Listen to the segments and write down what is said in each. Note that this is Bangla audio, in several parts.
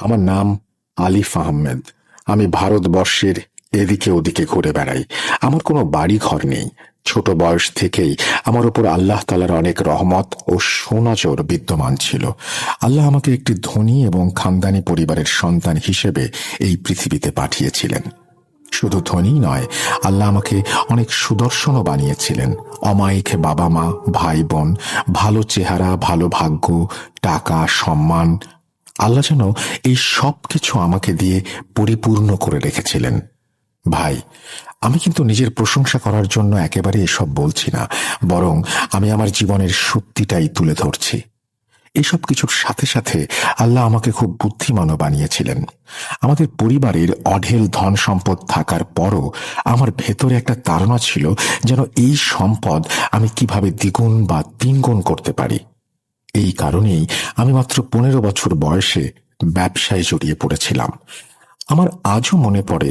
আমার নাম আলিফ আহমেদ। আমি ভারতবর্ষের এদিকে ওদিকে ঘুরে বেড়াই। আমার কোনো বাড়ি ঘর নেই। ছোট বয়স থেকেই আমার উপর আল্লাহ তাআলার অনেক রহমত ও সুনজর বিদ্যমান ছিল। আল্লাহ আমাকে একটি ধনী এবং খানদানি পরিবারের সন্তান হিসেবে এই পৃথিবীতে পাঠিয়েছিলেন। শুধু ধনী নয়, আল্লাহ আমাকে অনেক সুদর্শনও বানিয়েছিলেন। অমায়িক বাবা মা, ভাই বোন, ভালো চেহারা, ভালো ভাগ্য, টাকা, সম্মান। আল্লাহ যেন এই সব কিছু আমাকে দিয়ে পরিপূর্ণ করে রেখেছিলেন। ভাই, আমি কিন্তু নিজের প্রশংসা করার জন্য একেবারে এসব বলছি না, বরং আমি আমার জীবনের সত্যিটাই তুলে ধরছি। এসব কিছুর সাথে সাথে আল্লাহ আমাকে খুব বুদ্ধিমানও বানিয়েছিলেন। আমাদের পরিবারের অঢেল ধন সম্পদ থাকার পরও আমার ভেতরে একটা তাড়না ছিল যেন এই সম্পদ আমি কিভাবে দ্বিগুণ বা তিনগুণ করতে পারি। এই কারণেই আমি মাত্র 15 বছর বয়সে ব্যবসায় জড়িয়ে পড়েছিলাম। আমার আজও মনে পড়ে,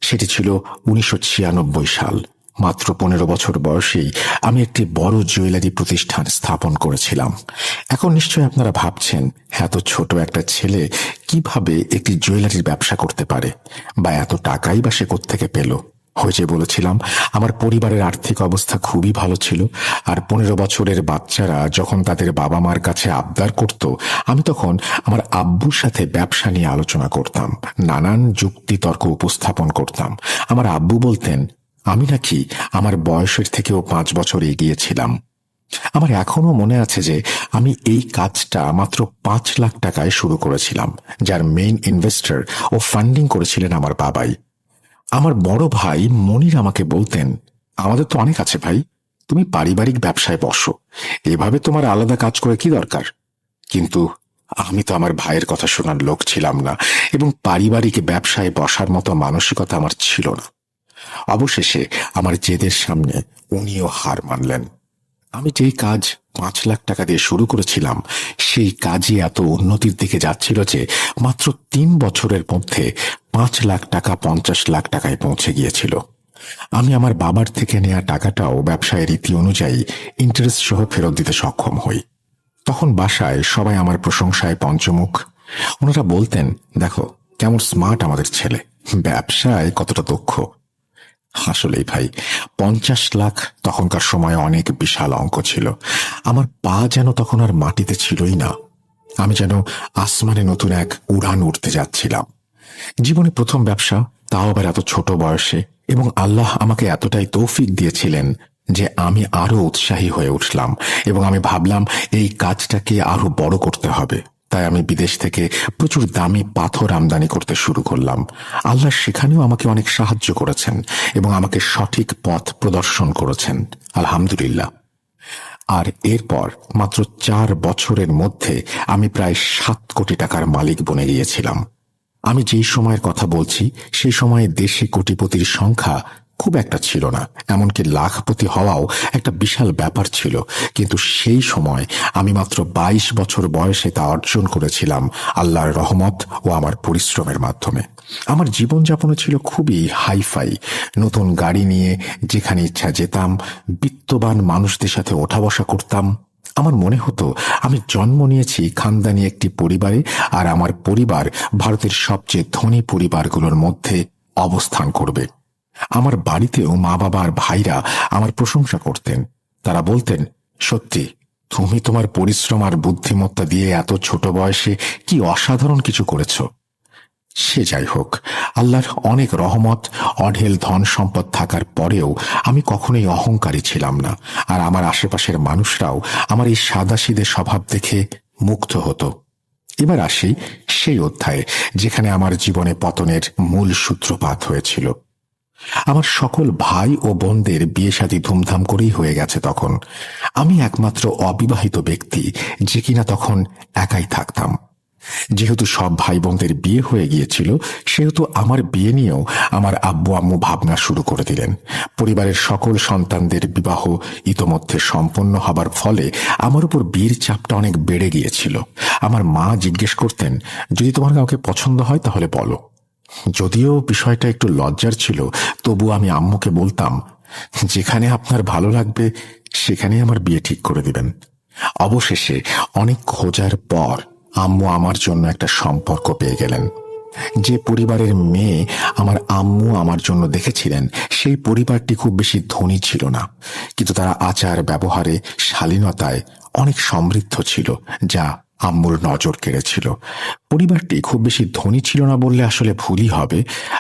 সেটি ছিল 1996 সাল। মাত্র 15 বছর বয়সেই আমি একটি বড় জুয়েলারি প্রতিষ্ঠান স্থাপন করেছিলাম। এখন নিশ্চয়ই আপনারা ভাবছেন, এত ছোট একটা ছেলে কিভাবে একটি জুয়েলারির ব্যবসা করতে পারে, বা এত টাকাই বা সে কোত্থেকে পেল। ওই যে বলেছিলাম, আমার পরিবারের আর্থিক অবস্থা খুবই ভালো ছিল। আর 15 বছরের বাচ্চারা যখন তাদের বাবা মার কাছে আবদার করত, আমি তখন আমার আব্বুর সাথে ব্যবসা নিয়ে আলোচনা করতাম, নানান যুক্তি তর্ক উপস্থাপন করতাম। আমার আব্বু বলতেন আমি নাকি আমার বয়সের থেকেও 5 বছর এগিয়ে ছিলাম। আমার এখনো মনে আছে যে আমি এই কাজটা মাত্র 5 লাখ টাকায় শুরু করেছিলাম, যার মেইন ইনভেস্টর ও ফান্ডিং করেছিলেন আমার বাবাই। আমার বড় ভাই মনির আমাকে বলতেন, আমাদের তো অনেক আছে ভাই, তুমি পারিবারিক ব্যবসায় বসো, এভাবে তোমার আলাদা কাজ করে কি দরকার। কিন্তু আমি তো আমার ভাইয়ের কথা শোনার লোক ছিলাম না, এবং পারিবারিক ব্যবসায় বসার মতো মানসিকতা আমার ছিল না। অবশেষে আমার জেদের সামনে উনিও হার মানলেন। আমি যেই কাজ 5 লাখ টাকা দিয়ে শুরু করেছিলাম, সেই কাজই এত উন্নতির দিকে যাচ্ছিল যে মাত্র 3 বছরের মধ্যে 5 লাখ টাকা 50 লাখ টাকায় পৌঁছে গিয়েছিল। আমি আমার বাবার থেকে নেওয়া টাকাটাও ব্যবসায়ের রীতি অনুযায়ী ইন্টারেস্ট সহ ফেরত দিতে সক্ষম হই। তখন বাসায় সবাই আমার প্রশংসায় পঞ্চমুখ। ওনারা বলতেন, দেখো কেমন স্মার্ট আমাদের ছেলে, ব্যবসায় কতটা দক্ষ। আসলেই ভাই, 50 লাখ তখনকার সময় অনেক বিশাল অঙ্ক ছিল। আমার পা যেন তখন আর মাটিতে ছিলই না। আমি যেন আসমানে নতুন এক উড়ান উঠতে যাচ্ছিলাম। জীবনে প্রথম ব্যবসা, তাও আবার এত ছোট বয়সে, এবং আল্লাহ আমাকে এতটাই তৌফিক দিয়েছিলেন যে আমি আরো উৎসাহী হয়ে উঠলাম, এবং আমি ভাবলাম এই কাজটাকে আরো বড় করতে হবে। তাই আমি বিদেশ থেকে প্রচুর দামি পাথর আমদানি করতে শুরু করলাম। আল্লাহ সেখানেও আমাকে অনেক সাহায্য করেছেন এবং আমাকে সঠিক পথ প্রদর্শন করেছেন, আলহামদুলিল্লাহ। আর এরপর মাত্র 4 বছরের মধ্যে আমি প্রায় 7 কোটি টাকার মালিক বনে গিয়েছিলাম। আমি যেই সময়ের কথা বলছি, সেই সময়ে দেশে কোটিপতির সংখ্যা খুব একটা ছিল না, এমনকি লাখপতি হওয়াও একটা বিশাল ব্যাপার ছিল। কিন্তু সেই সময় আমি মাত্র 22 বছর বয়সে তা অর্জন করেছিলাম আল্লাহর রহমত ও আমার পরিশ্রমের মাধ্যমে। আমার জীবনযাপন ছিল খুবই হাইফাই। নতুন গাড়ি নিয়ে যেখানে ইচ্ছা যেতাম, বিত্তবান মানুষদের সাথে ওঠা বসা করতাম। আমার মনে হতো আমি জন্ম নিয়েছি খানদানি একটি পরিবারে, আর আমার পরিবার ভারতের সবচেয়ে ধনী পরিবারগুলোর মধ্যে অবস্থান করবে। আমার বাড়িতেও মা বাবা আর ভাইরা আমার প্রশংসা করতেন। তারা বলতেন, সত্যি তুমি তোমার পরিশ্রম আর বুদ্ধিমত্তা দিয়ে এত ছোট বয়সে কি অসাধারণ কিছু করেছ। সে যাই হোক, আল্লাহর অনেক রহমত, অঢেল ধন সম্পদ থাকার পরেও আমি কখনোই অহংকারী ছিলাম না, আর আমার আশেপাশের মানুষরাও আমার এই সাদাসিধে স্বভাব দেখে মুগ্ধ হতো। এবার আসি সেই অধ্যায়ে যেখানে আমার জীবনে পতনের মূল সূত্রপাত হয়েছিল। আমার সকল ভাই ও বোনদের বিয়ে শাদী ধুমধাম করেই হয়ে গেছে তখন। আমি একমাত্র অবিবাহিত ব্যক্তি যে কিনা তখন একাই থাকতাম। যেহেতু সব ভাই বোনদের বিয়ে হয়ে গিয়েছিল, সেহেতু আমার বিয়ে নিয়েও আমার আব্বু আম্মু ভাবনা শুরু করে দিলেন। পরিবারের সকল সন্তানদের বিবাহ ইতোমধ্যে সম্পন্ন হবার ফলে আমার উপর বিয়ের চাপটা অনেক বেড়ে গিয়েছিল। আমার মা জিজ্ঞেস করতেন, যদি তোমার কাউকে পছন্দ হয় তাহলে বলো। যদিও বিষয়টা একটু লজ্জার ছিল, তবু আমি আম্মুকে বলতাম, যেখানে আপনার ভালো লাগবে সেখানেই আমার বিয়ে ঠিক করে দিবেন। অবশেষে অনেক খোঁজার পর আম্মু আমার জন্য একটা সম্পর্ক পেয়ে গেলেন। যে পরিবারের মেয়ে আমার আম্মু আমার জন্য দেখেছিলেন, সেই পরিবারটি খুব বেশি ধনী ছিল না, কিন্তু তারা আচার ব্যবহারে শালীনতায় অনেক সমৃদ্ধ ছিল, যা আম্মুর নজর কেড়েছিল। পরিবারটি খুব বেশি ধনী ছিল না বললে আসলে ভুলই হবে।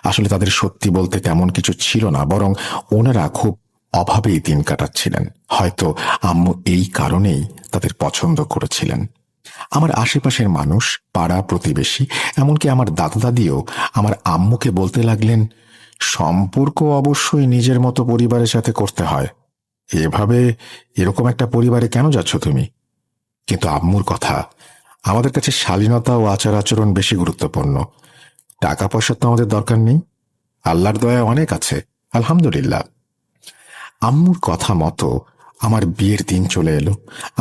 আসলে তাদের সত্যি বলতে তেমন কিছু ছিল না, বরং ওনারা খুব অভাবেই দিন কাটাচ্ছিলেন। হয়তো আম্মু এই কারণেই তাদের পছন্দ করেছিলেন। আমার আশেপাশের মানুষ, পাড়া প্রতিবেশী, এমনকি আমার দাদা দাদিও আমার আম্মুকে বলতে লাগলেন, সম্পর্ক অবশ্যই নিজের মতো পরিবারের সাথে করতে হয়, এভাবে এরকম একটা পরিবারে কেন যাচ্ছ তুমি? কিন্তু আম্মুর কথা, আমাদের কাছে শালীনতা ও আচার আচরণ বেশি গুরুত্বপূর্ণ। টাকা পয়সা তো আমাদের দরকার নেই, আল্লাহর দয়া অনেক আছে, আলহামদুলিল্লাহ। আম্মুর কথা মতো আমার বিয়ের দিন চলে এলো।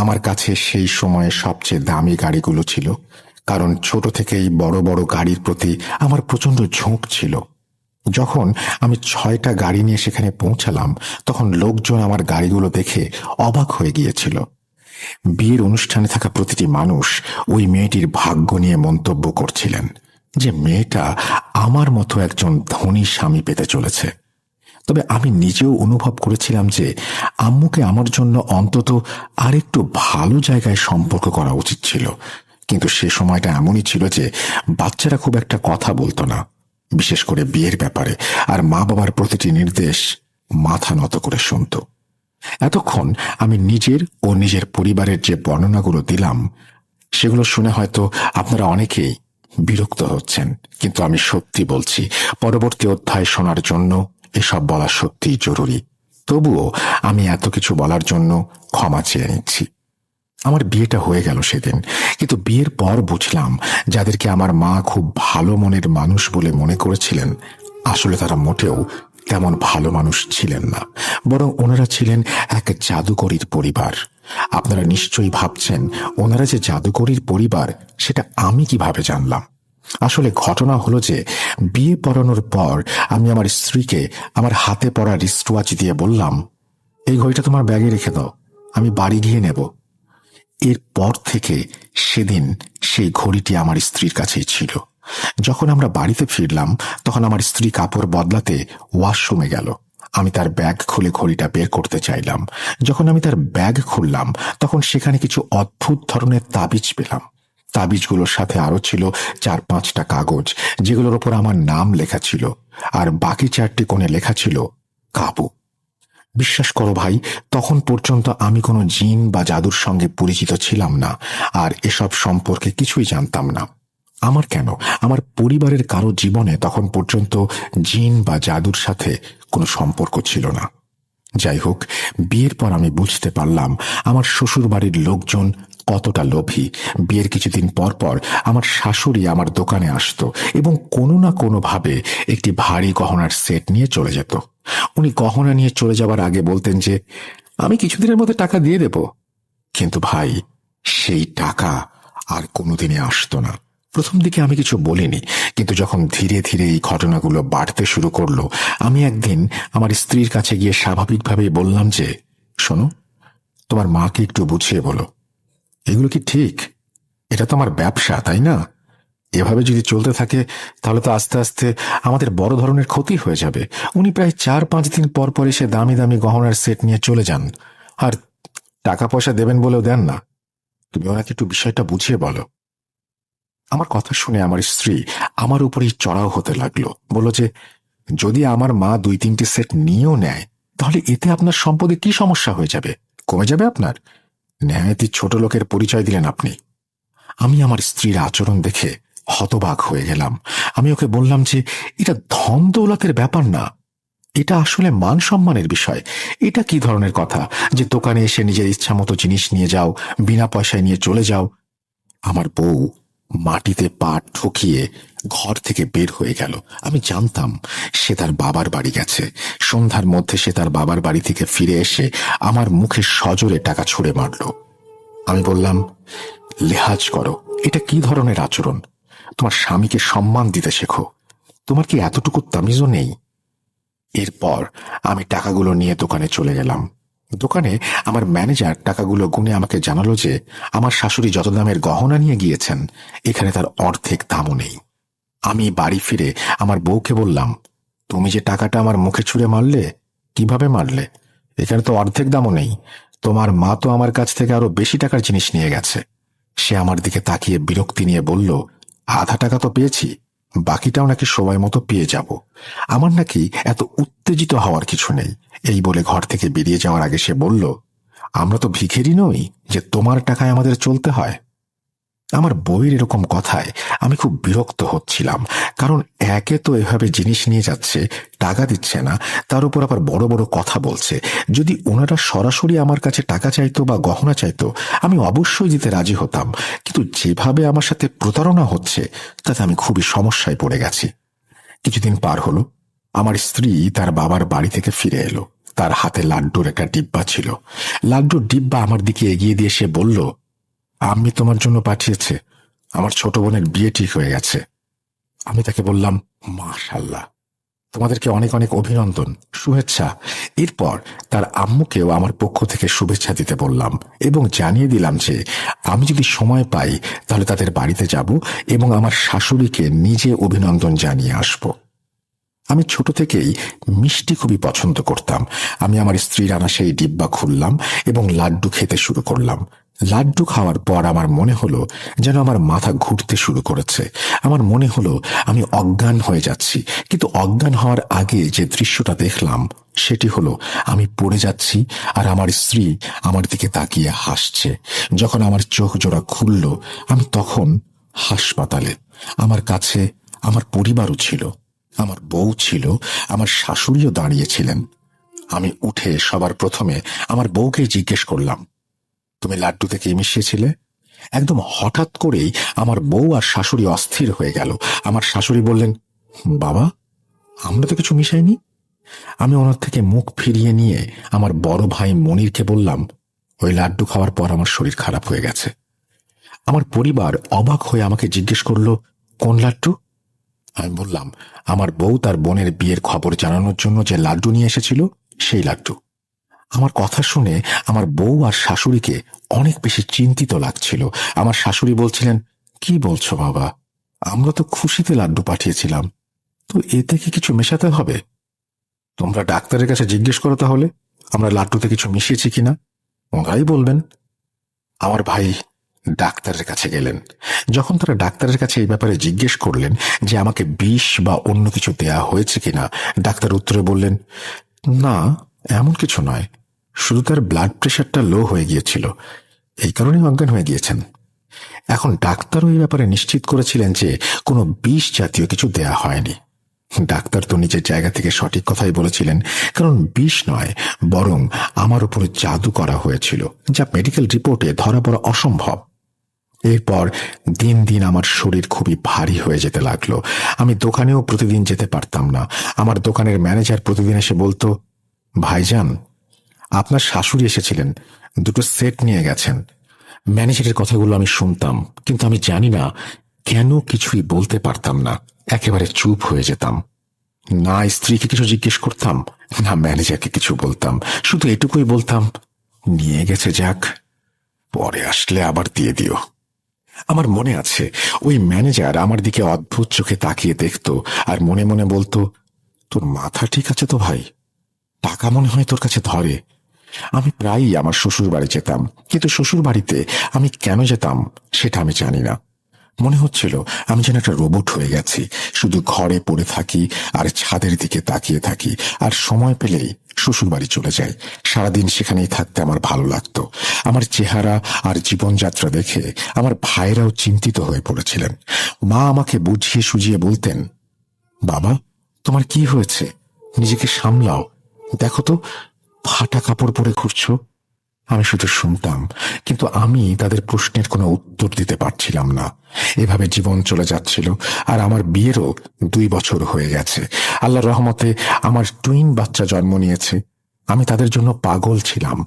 আমার কাছে সেই সময়ে সবচেয়ে দামি গাড়িগুলো ছিল, কারণ ছোট থেকেই বড় বড় গাড়ির প্রতি আমার প্রচন্ড ঝোঁক ছিল। যখন আমি 6টা গাড়ি নিয়ে সেখানে পৌঁছালাম, তখন লোকজন আমার গাড়িগুলো দেখে অবাক হয়ে গিয়েছিল। বিয়ের অনুষ্ঠানে থাকা প্রতিটি মানুষ ওই মেয়েটির ভাগ্য নিয়ে মন্তব্য করছিলেন যে মেয়েটা আমার মতো একজন ধনী স্বামী পেতে চলেছে। তবে আমি নিজেও অনুভব করেছিলাম যে আম্মুকে আমার জন্য অন্তত আরেকটু ভালো জায়গায় সম্পর্ক করা উচিত ছিল। কিন্তু সে সময়টা এমনই ছিল যে বাচ্চারা খুব একটা কথা বলতো না, বিশেষ করে বিয়ের ব্যাপারে, আর মা বাবার প্রতিটি নির্দেশ মাথা নত করে শুনত। এতক্ষণ আমি নিজের ও নিজের পরিবারের যে বর্ণনাগুলো দিলাম, সেগুলো শুনে হয়তো আপনারা অনেকেই বিরক্ত হচ্ছেন, কিন্তু আমি সত্যি বলছি, পরবর্তী অধ্যায় শোনার জন্য এসব বলা সত্যিই জরুরি। তবুও আমি এত কিছু বলার জন্য ক্ষমা চেয়ে নিচ্ছি। আমার বিয়েটা হয়ে গেল সেদিন, কিন্তু বিয়ের পর বুঝলাম যাদেরকে আমার মা খুব ভালো মনের মানুষ বলে মনে করেছিলেন, আসলে তারা মোটেও তেমন ভালো মানুষ ছিলেন না, বরং ওনারা ছিলেন এক জাদুকরীর পরিবার। আপনারা নিশ্চয়ই ভাবছেন ওনারা যে জাদুকরীর পরিবার সেটা আমি কিভাবে জানলাম। আসলে ঘটনা হলো যে বিয়ে পড়ানোর পর আমি আমার স্ত্রীকে আমার হাতে পড়া রিস্টওয়াচ দিয়ে বললাম, এই ঘড়িটা তোমার ব্যাগে রেখে দাও, আমি বাড়ি গিয়ে নেব। এরপর থেকে সেদিন সেই ঘড়িটি আমার স্ত্রীর কাছেই ছিল। যখন আমরা বাড়িতে ফিরলাম, তখন আমার স্ত্রী কাপড় বদলাতে ওয়াশরুমে গেল। আমি তার ব্যাগ খুলে ঘড়িটা বের করতে চাইলাম। যখন আমি তার ব্যাগ খুললাম, তখন সেখানে কিছু অদ্ভুত ধরনের তাবিজ পেলাম। তাবিজগুলোর সাথে আরো ছিল 4-5টা কাগজ, যেগুলোর উপর আমার নাম লেখা ছিল, আর বাকি 4টি কোণে লেখা ছিল কাবু। বিশ্বাস করো ভাই, তখন পর্যন্ত আমি কোনো জিন বা জাদুর সঙ্গে পরিচিত ছিলাম না, আর এসব সম্পর্কে কিছুই জানতাম না। আমার কেন, আমার পরিবারের কারো জীবনে তখন পর্যন্ত জিন বা জাদুর সাথে কোনো সম্পর্ক ছিল না। যাই হোক, বিয়ের পর আমি বুঝতে পারলাম আমার শ্বশুর বাড়ির লোকজন কতটা লোভী। বিয়ের কিছুদিন পর পর আমার শাশুড়ি আমার দোকানে আসতো এবং কোনো না কোনোভাবে একটি ভারী গহনার সেট নিয়ে চলে যেত। উনি গহনা নিয়ে চলে যাবার আগে বলতেন যে আমি কিছুদিনের মধ্যে টাকা দিয়ে দেব, কিন্তু ভাই সেই টাকা আর কোনোদিনই আসতো না। প্রথম দিকে আমি কিছু বলিনি, কিন্তু যখন ধীরে ধীরে এই ঘটনাগুলো বাড়তে শুরু করলো, আমি একদিন আমার স্ত্রীর কাছে গিয়ে স্বাভাবিকভাবেই বললাম যে, শোনো, তোমার মাকে একটু বুঝিয়ে বলো, এগুলো কি ঠিক? এটা তো আমার ব্যবসা, তাই না? এভাবে যদি চলতে থাকে তাহলে তো আস্তে আস্তে আমাদের বড় ধরনের ক্ষতি হয়ে যাবে। উনি প্রায় 4-5 দিন পর পর এসে দামি দামি গহনার সেট নিয়ে চলে যান, আর টাকা পয়সা দেবেন বলেও দেন না। তুমি ওনাকে একটু বিষয়টা বুঝিয়ে বলো। আমার কথা শুনে আমার স্ত্রী আমার উপরেই চড়াও হতে লাগলো। বলল যে যদি আমার মা 2-3টি সেট নিয়েও নেয়, তাহলে এতে আপনার সম্পদে কি সমস্যা হয়ে যাবে? কমে যাবে আপনার? নেহায়েতি ছোট লোকের পরিচয় দিলেন আপনি। আমি আমার স্ত্রীর আচরণ দেখে হতবাক হয়ে গেলাম। আমি ওকে বললাম যে এটা ধন দৌলতের ব্যাপার না, এটা আসলে মান সম্মানের বিষয়। এটা কি ধরনের কথা যে দোকানে এসে নিজের ইচ্ছা মতো জিনিস নিয়ে যাও, বিনা পয়সায় নিয়ে চলে যাও? আমার বউ মাটিতে পা ঠকিয়ে ঘর থেকে বের হয়ে গেল। আমি জানতাম সে তার বাবার বাড়ি গেছে। সন্ধ্যার মধ্যে সে তার বাবার বাড়ি থেকে ফিরে এসে আমার মুখে সজোরে টাকা ছুঁড়ে মারল। আমি বললাম, লেহাজ করো, এটা কি ধরনের আচরণ? তোমার স্বামীকে সম্মান দিতে শেখো। তোমার কি এতটুকু তামিজও নেই? এরপর আমি টাকাগুলো নিয়ে দোকানে চলে গেলাম। দোকানে আমার ম্যানেজার টাকাগুলো গুনে আমাকে জানালো যে আমার শাশুড়ি যত দামের গহনা নিয়ে গিয়েছেন এখানে তার অর্ধেক দামও নেই। আমি বাড়ি ফিরে আমার বউকে বললাম, তুমি যে টাকাটা আমার মুখে ছুঁড়ে মারলে, কিভাবে মারলে? এখানে তো অর্ধেক দামও নেই। তোমার মা তো আমার কাছ থেকে আরো বেশি টাকার জিনিস নিয়ে গেছে। সে আমার দিকে তাকিয়ে বিরক্তি নিয়ে বলল, আধা টাকা তো পেয়েছি, বাকিটাও নাকি সময় মতো পেয়ে যাব। আমার নাকি এত উত্তেজিত হওয়ার কিছু নেই। এই বলে ঘর থেকে বেরিয়ে যাওয়ার আগে সে বলল, আমরা তো ভিখারি নই যে তোমার টাকায় আমাদের চলতে হয়। আমার বইয়ের এরকম কথায় আমি খুব বিরক্ত হচ্ছিলাম, কারণ একে তো এভাবে জিনিস নিয়ে যাচ্ছে, টাকা দিচ্ছে না, তার উপর আবার বড় বড় কথা বলছে। যদি ওনারা সরাসরি আমার কাছে টাকা চাইতো বা গহনা চাইতো আমি অবশ্যই দিতে রাজি হতাম, কিন্তু যেভাবে আমার সাথে প্রতারণা হচ্ছে তাতে আমি খুবই সমস্যায় পড়ে গেছি। কিছুদিন পার হলো, আমার স্ত্রী তার বাবার বাড়ি থেকে ফিরে এলো। তার হাতে লাড্ডুর একটা ডিব্বা ছিল। লাড্ডুর ডিব্বা আমার দিকে এগিয়ে দিয়ে সে বলল, আম্মি তোমার জন্য পাঠিয়েছে, আমার ছোট বোনের বিয়ে ঠিক হয়ে গেছে। আমি তাকে বললাম, মাশাআল্লাহ, তোমাদেরকে অনেক অনেক অভিনন্দন, শুভেচ্ছা। এরপর তার আম্মুকেও আমার পক্ষ থেকে শুভেচ্ছা দিতে বললাম এবং জানিয়ে দিলাম যে আমি যদি সময় পাই তাহলে তাদের বাড়িতে যাব এবং আমার শাশুড়িকে নিজে অভিনন্দন জানিয়ে আসব। আমি ছোট থেকেই মিষ্টি খুবই পছন্দ করতাম। আমি আমার স্ত্রীর আনা সেই ডিব্বা খুললাম এবং লাড্ডু খেতে শুরু করলাম। লাড্ডু খাওয়ার পর আমার মনে হলো যেন আমার মাথা ঘুরতে শুরু করেছে। আমার মনে হলো আমি অজ্ঞান হয়ে যাচ্ছি, কিন্তু অজ্ঞান হওয়ার আগে যে দৃশ্যটা দেখলাম সেটি হলো আমি পড়ে যাচ্ছি আর আমার স্ত্রী আমার দিকে তাকিয়ে হাসছে। যখন আমার চোখ জোড়া খুলল আমি তখন হাসপাতালে। আমার কাছে আমার পরিবারও ছিল, আমার বউ ছিল, আমার শাশুড়িও দাঁড়িয়েছিলেন। আমি উঠে সবার প্রথমে আমার বউকেই জিজ্ঞেস করলাম, তুমি লাড্ডুতে কি মিশিয়েছিলে? একদম হঠাৎ করেই আমার বউ আর শাশুড়ি অস্থির হয়ে গেল। আমার শাশুড়ি বললেন, বাবা, আমরা তো কিছু মিশাইনি। আমি ওনার থেকে মুখ ফিরিয়ে নিয়ে আমার বড় ভাই মনিরকে বললাম, ওই লাড্ডু খাওয়ার পর আমার শরীর খারাপ হয়ে গেছে। আমার পরিবার অবাক হয়ে আমাকে জিজ্ঞেস করলো, কোন লাড্ডু? আমি বললাম, আমার বউ তার বোনের বিয়ের খবর জানানোর জন্য যে লাড্ডু নিয়ে এসেছিল সেই লাড্ডু। আমার কথা শুনে আমার বউ আর শাশুড়িকে অনেক বেশি চিন্তিত লাগছিল। আমার শাশুড়ি বলছিলেন, কি বলছো বাবা, আমরা তো খুশিতে লাড্ডু পাঠিয়েছিলাম, তো এতে কি কিছু মেশাতে হবে? তোমরা ডাক্তারের কাছে জিজ্ঞেস করো তাহলে আমরা লাড্ডুতে কিছু মিশিয়েছি কিনা, ওরাই বলবেন। আমার ভাই ডাক্তারের কাছে গেলেন। যখন তারা ডাক্তারের কাছে এই ব্যাপারে জিজ্ঞেস করলেন যে আমাকে বিষ বা অন্য কিছু দেয়া হয়েছে কিনা, ডাক্তার উত্তরে বললেন, না, এমন কিছু নয়, শুধু তার ব্লাড প্রেশারটা লো হয়ে গিয়েছিল, এই কারণেই অজ্ঞান হয়ে গিয়েছেন। এখন ডাক্তারও এই ব্যাপারে নিশ্চিত করেছিলেন যে কোনো বিষ জাতীয় কিছু দেয়া হয়নি। ডাক্তার তো নিজের জায়গা থেকে সঠিক কথাই বলেছিলেন, কারণ বিষ নয়, বরং আমার উপরে জাদু করা হয়েছিল, যা মেডিকেল রিপোর্টে ধরা পড়া অসম্ভব। এরপর দিন দিন আমার শরীর খুবই ভারী হয়ে যেতে লাগলো। আমি দোকানেও প্রতিদিন যেতে পারতাম না। আমার দোকানের ম্যানেজার প্রতিদিন এসে বলতো, ভাইজান, আপনার শাশুড়ি এসেছিলেন, দুটো সেট নিয়ে গেছেন। ম্যানেজারের কথাগুলো আমি শুনতাম, কিন্তু আমি জানি না কেন কিছুই বলতে পারতাম না, একেবারে চুপ হয়ে যেতাম। না স্ত্রীকে কিছু জিজ্ঞেস করতাম, না ম্যানেজারকে কিছু বলতাম, শুধু এটুকুই বলতাম, নিয়ে গেছে যাক, পরে আসলে আবার দিয়ে দিও। আমার মনে আছে ওই ম্যানেজার আমার দিকে অদ্ভুত চোখে তাকিয়ে দেখতো আর মনে মনে বলতো, তোর মাথা ঠিক আছে তো ভাই, টাকা মনে হয় তোর কাছে ধরে। আমি প্রায়ই আমার শ্বশুর বাড়ি যেতাম, কিন্তু শ্বশুর বাড়িতে আমি কেন যেতাম সেটা আমি জানি না। মনে হচ্ছিল আমি যেন একটা রোবট হয়ে গেছি, শুধু ঘরে পড়ে থাকি আর ছাদের দিকে তাকিয়ে থাকি, আর সময় পেলেই শ্বশুর বাড়ি চলে যাই। সারাদিন সেখানেই থাকতে আমার ভালো লাগতো। আমার চেহারা আর জীবনযাত্রা দেখে আমার ভাইরাও চিন্তিত হয়ে পড়েছিলেন। মা আমাকে বুঝিয়ে সুঝিয়ে বলতেন, বাবা, তোমার কি হয়েছে, নিজেকে সামলাও, দেখো তো ফাটা কাপড় পরে ঘুরছো। আমি শুধু শুনতাম, কিন্তু আমি তাদের প্রশ্নের কোনো উত্তর দিতে পারছিলাম না। এভাবে জীবন চলে যাচ্ছিল, আর আমার বিয়েরও 2 বছর হয়ে গেছে। আল্লাহর রহমতে আমার টুইন বাচ্চা জন্ম নিয়েছে। আমি তাদের জন্য পাগল ছিলাম।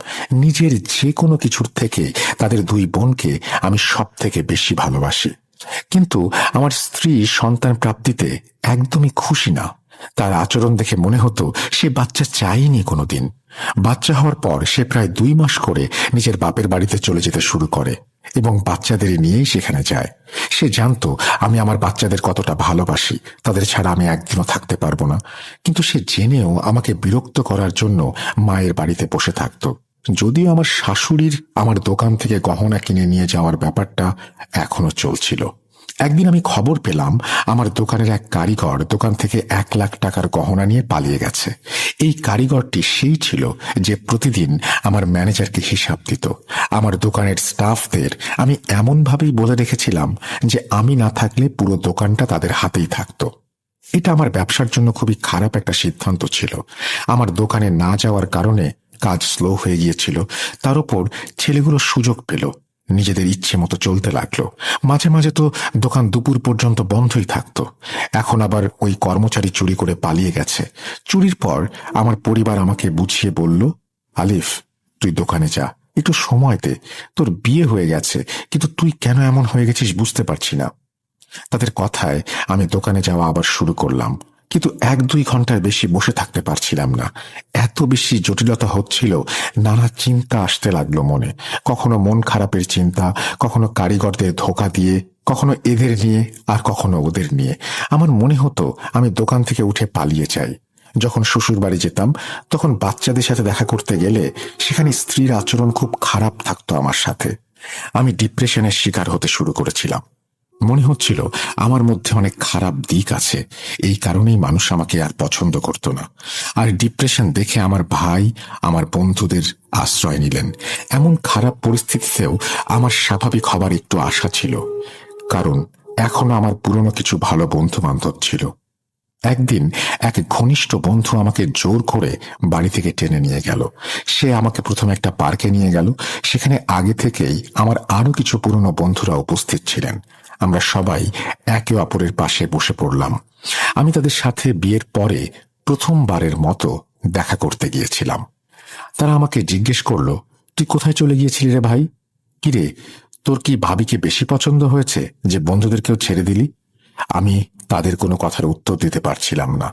নিজের যে কোনো কিছুর থেকে তাদের 2 বোনকে আমি সব থেকে বেশি ভালোবাসি। কিন্তু আমার স্ত্রী সন্তান প্রাপ্তিতে একদমই খুশি না। তার আচরণ দেখে মনে হতো সে বাচ্চা চায়নি কোনোদিন। বাচ্চা হওয়ার পর সে প্রায় 2 মাস করে নিজের বাপের বাড়িতে চলে যেতে শুরু করে এবং বাচ্চাদের নিয়েই সেখানে যায়। সে জানতো আমি আমার বাচ্চাদের কতটা ভালোবাসি, তাদের ছাড়া আমি একদিনও থাকতে পারবো না। কিন্তু সে জেনেও আমাকে বিরক্ত করার জন্য মায়ের বাড়িতে বসে থাকত। যদিও আমার শাশুড়ির আমার দোকান থেকে গহনা কিনে নিয়ে যাওয়ার ব্যাপারটা এখনো চলছিল। একদিন আমি খবর পেলাম আমার দোকানের এক কারিগর দোকান থেকে 1 লাখ টাকার গহনা নিয়ে পালিয়ে গেছে। এই কারিগরটি সেই ছিল যে প্রতিদিন আমার ম্যানেজারকে হিসাব দিত। আমার দোকানের স্টাফদের আমি এমনভাবেই বলে রেখেছিলাম যে আমি না থাকলে পুরো দোকানটা তাদের হাতেই থাকতো। এটা আমার ব্যবসার জন্য খুবই খারাপ একটা সিদ্ধান্ত ছিল। আমার দোকানে না যাওয়ার কারণে কাজ স্লো হয়ে গিয়েছিল। তার উপর ছেলেগুলো সুযোগ পেল, নিজেদের ইচ্ছে মতো চলতে লাগলো। মাঝে মাঝে তো দোকান দুপুর পর্যন্ত বন্ধই থাকতো। এখন আবার ওই কর্মচারী চুরি করে পালিয়ে গেছে। চুরির পর আমার পরিবার আমাকে বুঝিয়ে বলল, আলিফ, তুই দোকানে যা, একটু সময় দে। তোর বিয়ে হয়ে গেছে, কিন্তু তুই কেন এমন হয়ে গেছিস বুঝতে পারছি না। তাদের কথায় আমি দোকানে যাওয়া আবার শুরু করলাম, কিন্তু 1-2 ঘন্টার বেশি বসে থাকতে পারছিলাম না। এত বেশি জটিলতা হচ্ছিল, নানা চিন্তা আসতে লাগলো মনে। কখনো মন খারাপের চিন্তা, কখনো কারিগরদের ধোঁকা দিয়ে, কখনো এদের নিয়ে, আর কখনো ওদের নিয়ে। আমার মনে হতো আমি দোকান থেকে উঠে পালিয়ে যাই। যখন শ্বশুর বাড়ি যেতাম তখন বাচ্চাদের সাথে দেখা করতে গেলে সেখানে স্ত্রীর আচরণ খুব খারাপ থাকতো আমার সাথে। আমি ডিপ্রেশনের শিকার হতে শুরু করেছিলাম। মনে হচ্ছিল আমার মধ্যে অনেক খারাপ দিক আছে, এই কারণেই মানুষ আমাকে আর পছন্দ করত না। আর ডিপ্রেশন দেখে আমার ভাই আমার বন্ধুদের আশ্রয় নিলেন। এমন খারাপ পরিস্থিতিতেও আমার স্বাভাবিক হবার একটু আশা ছিল, কারণ এখনো আমার পুরনো কিছু ভালো বন্ধু বান্ধব ছিল। একদিন এক ঘনিষ্ঠ বন্ধু আমাকে জোর করে বাড়ি থেকে টেনে নিয়ে গেল। সে আমাকে প্রথমে একটা পার্কে নিয়ে গেল। সেখানে আগে থেকেই আমার আরো কিছু পুরনো বন্ধুরা উপস্থিত ছিলেন। আমরা সবাই একে অপরের পাশে বসে পড়লাম। আমি তাদের সাথে বিয়ের পরে প্রথমবারের মতো দেখা করতে গিয়েছিলাম। তারা আমাকে জিজ্ঞেস করলো, তুই কোথায় চলে গিয়েছিলি রে ভাই? কিরে, তোর কি ভাবিকে বেশি পছন্দ হয়েছে যে বন্ধুদেরকেও ছেড়ে দিলি? আমি তাদের কোনো কথার উত্তর দিতে পারছিলাম না।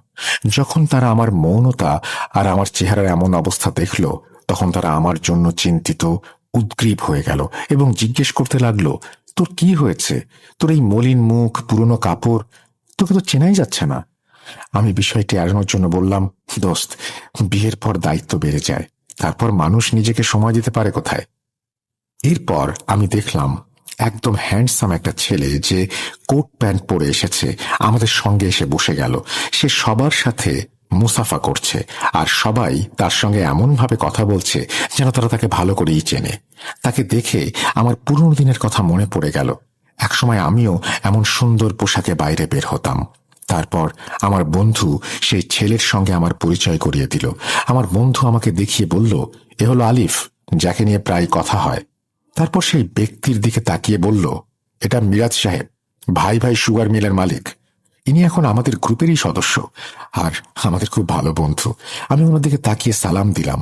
যখন তারা আমার মৌনতা আর আমার চেহারার এমন অবস্থা দেখল, তখন তারা আমার জন্য চিন্তিত, উদ্গ্রীব হয়ে গেল এবং জিজ্ঞেস করতে লাগলো, তোর কি হয়েছে? তোর এই মলিন মুখ, পুরনো কাপড়, তোকে তো চেনাই যাচ্ছে না। আমি বিষয়টি এড়ানোর জন্য বললাম, দোস্ত, বিয়ের পর দায়িত্ব বেড়ে যায়, তারপর মানুষ নিজেকে সময় দিতে পারে কোথায়? এরপর আমি দেখলাম একদম হ্যান্ডসাম একটা ছেলে যে কোট প্যান্ট পরে এসেছে আমাদের সঙ্গে এসে বসে গেল। সে সবার সাথে মুসাফা করছে, আর সবাই তার সঙ্গে এমনভাবে কথা বলছে যেন তারা তাকে ভালো করেই চেনে। তাকে দেখে আমার পুরনো দিনের কথা মনে পড়ে গেল। একসময় আমিও এমন সুন্দর পোশাকে বাইরে বের হতাম। তারপর আমার বন্ধু সেই ছেলের সঙ্গে আমার পরিচয় করিয়ে দিল। আমার বন্ধু আমাকে দেখিয়ে বলল, এ হলো আলিফ, যাকে নিয়ে প্রায় কথা হয়। তারপর সেই ব্যক্তির দিকে তাকিয়ে বলল, এটা মিরাজ সাহেব, ভাই ভাই সুগার মিলের মালিক। ইনি এখন আমাদের গ্রুপেরই সদস্য আর আমাদের খুব ভালো বন্ধু। আমি ওনার দিকে তাকিয়ে সালাম দিলাম।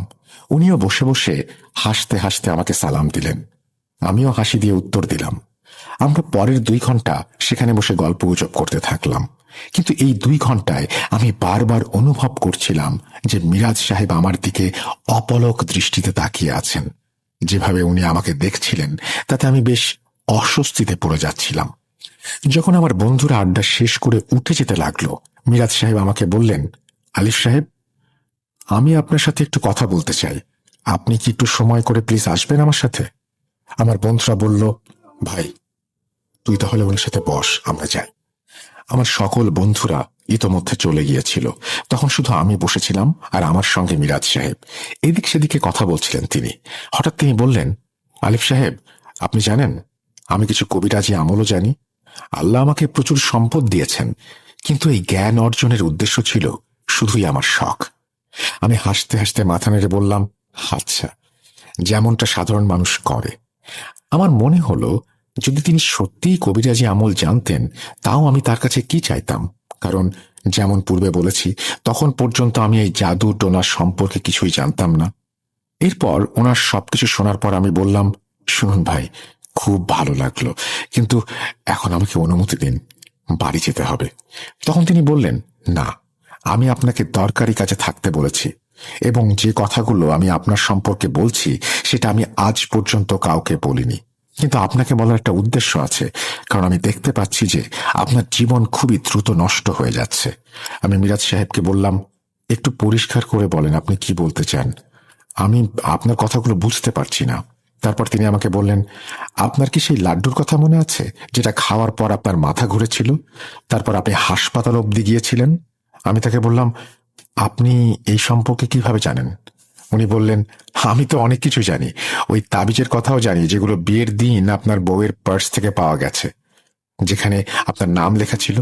উনিও বসে বসে হাসতে হাসতে আমাকে সালাম দিলেন। আমিও হাসি দিয়ে উত্তর দিলাম। আমরা পরের 2 ঘন্টা সেখানে বসে গল্প গুজব করতে থাকলাম। কিন্তু এই 2 ঘন্টায় আমি বারবার অনুভব করছিলাম যে মিরাজ সাহেব আমার দিকে অপলক দৃষ্টিতে তাকিয়ে আছেন। যেভাবে উনি আমাকে দেখছিলেন তাতে আমি বেশ অস্বস্তিতে পড়ে যাচ্ছিলাম। যখন আমার বন্ধুরা আড্ডা শেষ করে উঠে যেতে লাগলো, মিরাজ সাহেব আমাকে বললেন, আলিফ সাহেব, আমি আপনার সাথে একটু কথা বলতে চাই। আপনি কি একটু সময় করে প্লিজ আসবেন আমার সাথে? আমার বন্ধুরা বলল, ভাই, তুই তাহলে ওনার সাথে বস, আমরা যাই। আমার সকল বন্ধুরা ইতোমধ্যে চলে গিয়েছিল। তখন শুধু আমি বসেছিলাম আর আমার সঙ্গে মিরাজ সাহেব। এদিক সেদিকে কথা বলছিলেন তিনি। হঠাৎ তিনি বললেন, আলিফ সাহেব, আপনি জানেন আমি কিছু কবিরাজি আমলও জানি। আল্লাহ আমাকে প্রচুর সম্পদ দিয়েছেন, কিন্তু এই জ্ঞান অর্জনের উদ্দেশ্য ছিল শুধুই আমার শখ। আমি হাসতে হাসতে মাথা নেড়ে বললাম, আচ্ছা, যেমনটা সাধারণ মানুষ করে। আমার মনে হলো যদি তিনি সত্যিই কবিরাজি আমল জানতেন, তাও আমি তার কাছে কি চাইতাম, কারণ যেমন পূর্বে বলেছি, তখন পর্যন্ত আমি এই জাদু টোনা সম্পর্কে কিছুই জানতাম না। এরপর ওনার সবকিছু শোনার পর আমি বললাম, শুনুন ভাই, খুব ভালো লাগলো, কিন্তু এখন আমাকে অনুমতি দিন, বাড়ি যেতে হবে। তখন তিনি বললেন, না, আমি আপনাকে দরকারি কাজে থাকতে বলেছি, এবং যে কথাগুলো আমি আপনার সম্পর্কে বলছি সেটা আমি আজ পর্যন্ত কাউকে বলিনি, কিন্তু আপনাকে বলার একটা উদ্দেশ্য আছে, কারণ আমি দেখতে পাচ্ছি যে আপনার জীবন খুবই দ্রুত নষ্ট হয়ে যাচ্ছে। আমি মিরাজ সাহেবকে বললাম, একটু পরিষ্কার করে বলেন আপনি কি বলতে চান, আমি আপনার কথাগুলো বুঝতে পারছি না। তারপর তিনি আমাকে বললেন, আপনার কি সেই লাড্ডুর কথা মনে আছে যেটা খাওয়ার পর আপনার মাথা ঘুরেছিল, তারপর আপনি হাসপাতাল অবধি গিয়েছিলেন? আমি তাকে বললাম, আপনি এই সম্পর্কে কিভাবে জানেন? উনি বললেন, আমি তো অনেক কিছু জানি, ওই তাবিজের কথাও জানি যেগুলো বিয়ের দিন আপনার বউয়ের পার্স থেকে পাওয়া গেছে, যেখানে আপনার নাম লেখা ছিল।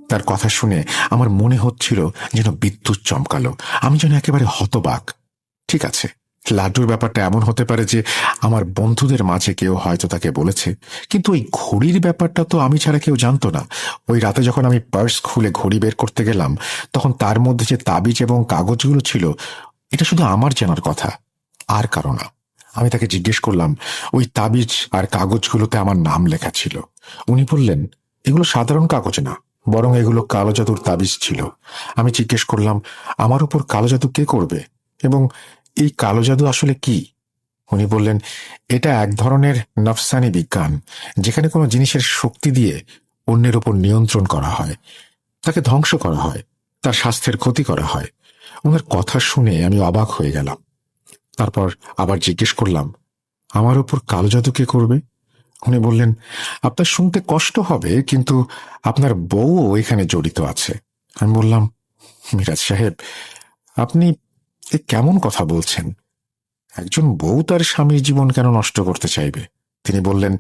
তার কথা শুনে আমার মনে হচ্ছিল যেন বিদ্যুৎ চমকালো, আমি যেন একেবারে হতবাক। ঠিক আছে, লাড্ডুর ব্যাপারটা এমন হতে পারে যে আমার বন্ধুদের মাঝে কেউ হয়তো তাকে বলেছে, কিন্তু ওই ঘড়ির ব্যাপারটা তো আমি ছাড়া কেউ জানতো না। ওই রাতে যখন আমি পার্স খুলে ঘড়ি বের করতে গেলাম, তখন তার মধ্যে যে তাবিজ এবং কাগজগুলো ছিল, এটা শুধু আমার জানার কথা, আর কারো না। আমি তাকে জিজ্ঞেস করলাম, ওই তাবিজ আর কাগজগুলোতে আমার নাম লেখা ছিল। উনি বললেন, এগুলো সাধারণ কাগজ না, বরং এগুলো কালো জাদুর তাবিজ ছিল। আমি জিজ্ঞেস করলাম, আমার উপর কালো জাদু কে করবে, এবং এই কালো জাদু আসলে কি? উনি বললেন, এটা এক ধরনের নফসানি বিজ্ঞান, যেখানে কোনো জিনিসের শক্তি দিয়ে অন্যের উপর নিয়ন্ত্রণ করা হয়, তাকে ধ্বংস করা হয়, তার স্বাস্থ্যের ক্ষতি করা হয়। ওনার কথা শুনে আমি অবাক হয়ে গেলাম। তারপর আবার জিজ্ঞেস করলাম, আমার উপর কালো জাদু কে করবে? উনি বললেন, আপনার শুনতে কষ্ট হবে, কিন্তু আপনার বউও এখানে জড়িত আছে। আমি বললাম, মিরাজ সাহেব, আপনি এ কেমন কথা বলছেন? একজন বউ তার স্বামীর জীবন কেন নষ্ট করতে চাইবে? তিনি বললেন,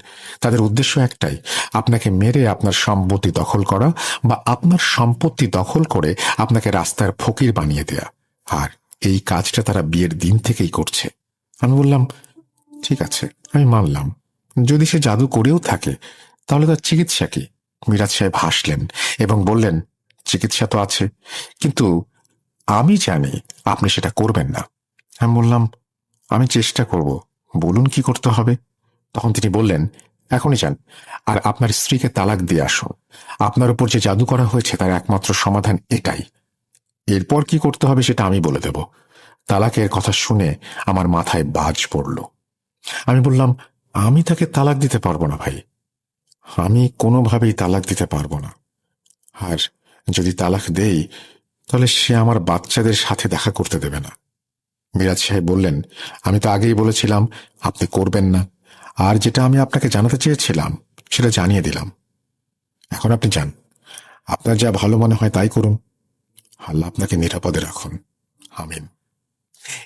তাদের উদ্দেশ্য একটাই, আপনাকে মেরে আপনার সম্পত্তি দখল করা, বা আপনার সম্পত্তি দখল করে আপনাকে রাস্তার ফকির বানিয়ে দেয়া। আর এই কাজটা তারা বিয়ের দিন থেকেই করছে। আমি বললাম, ঠিক আছে, আমি মানলাম, যদি সে জাদু করেও থাকে, তাহলে তার চিকিৎসা কি? মিরাজ সাহেব হাসলেন এবং বললেন, চিকিৎসা তো আছে, কিন্তু আমি জানি আপনি সেটা করবেন না। আমি বললাম, আমি চেষ্টা করব, বলুন কি করতে হবে। তখন তিনি বললেন, এখনই যান আর আপনার স্ত্রীকে তালাক দিয়ে আসুন। আপনার উপর যে জাদু করা হয়েছে তার একমাত্র সমাধান এটাই। এরপর কি করতে হবে সেটা আমি বলে দেব। তালাকের কথা শুনে আমার মাথায় বাজ পড়ল। আমি বললাম, আমি তাকে তালাক দিতে পারবো না ভাই, আমি কোনোভাবেই তালাক দিতে পারবো না। আর যদি তালাক দেই, তাহলে সে আমার বাচ্চাদের সাথে দেখা করতে দেবে না। মিরাজ সাহেব বললেন, আমি তো আগেই বলেছিলাম আপনি করবেন না, আর যেটা আমি আপনাকে জানাতে চেয়েছিলাম সেটা জানিয়ে দিলাম। এখন আপনি যান, আপনার যা ভালো মনে হয় তাই করুন। আল্লাহ আপনাকে নিরাপদে রাখুন, আমিন।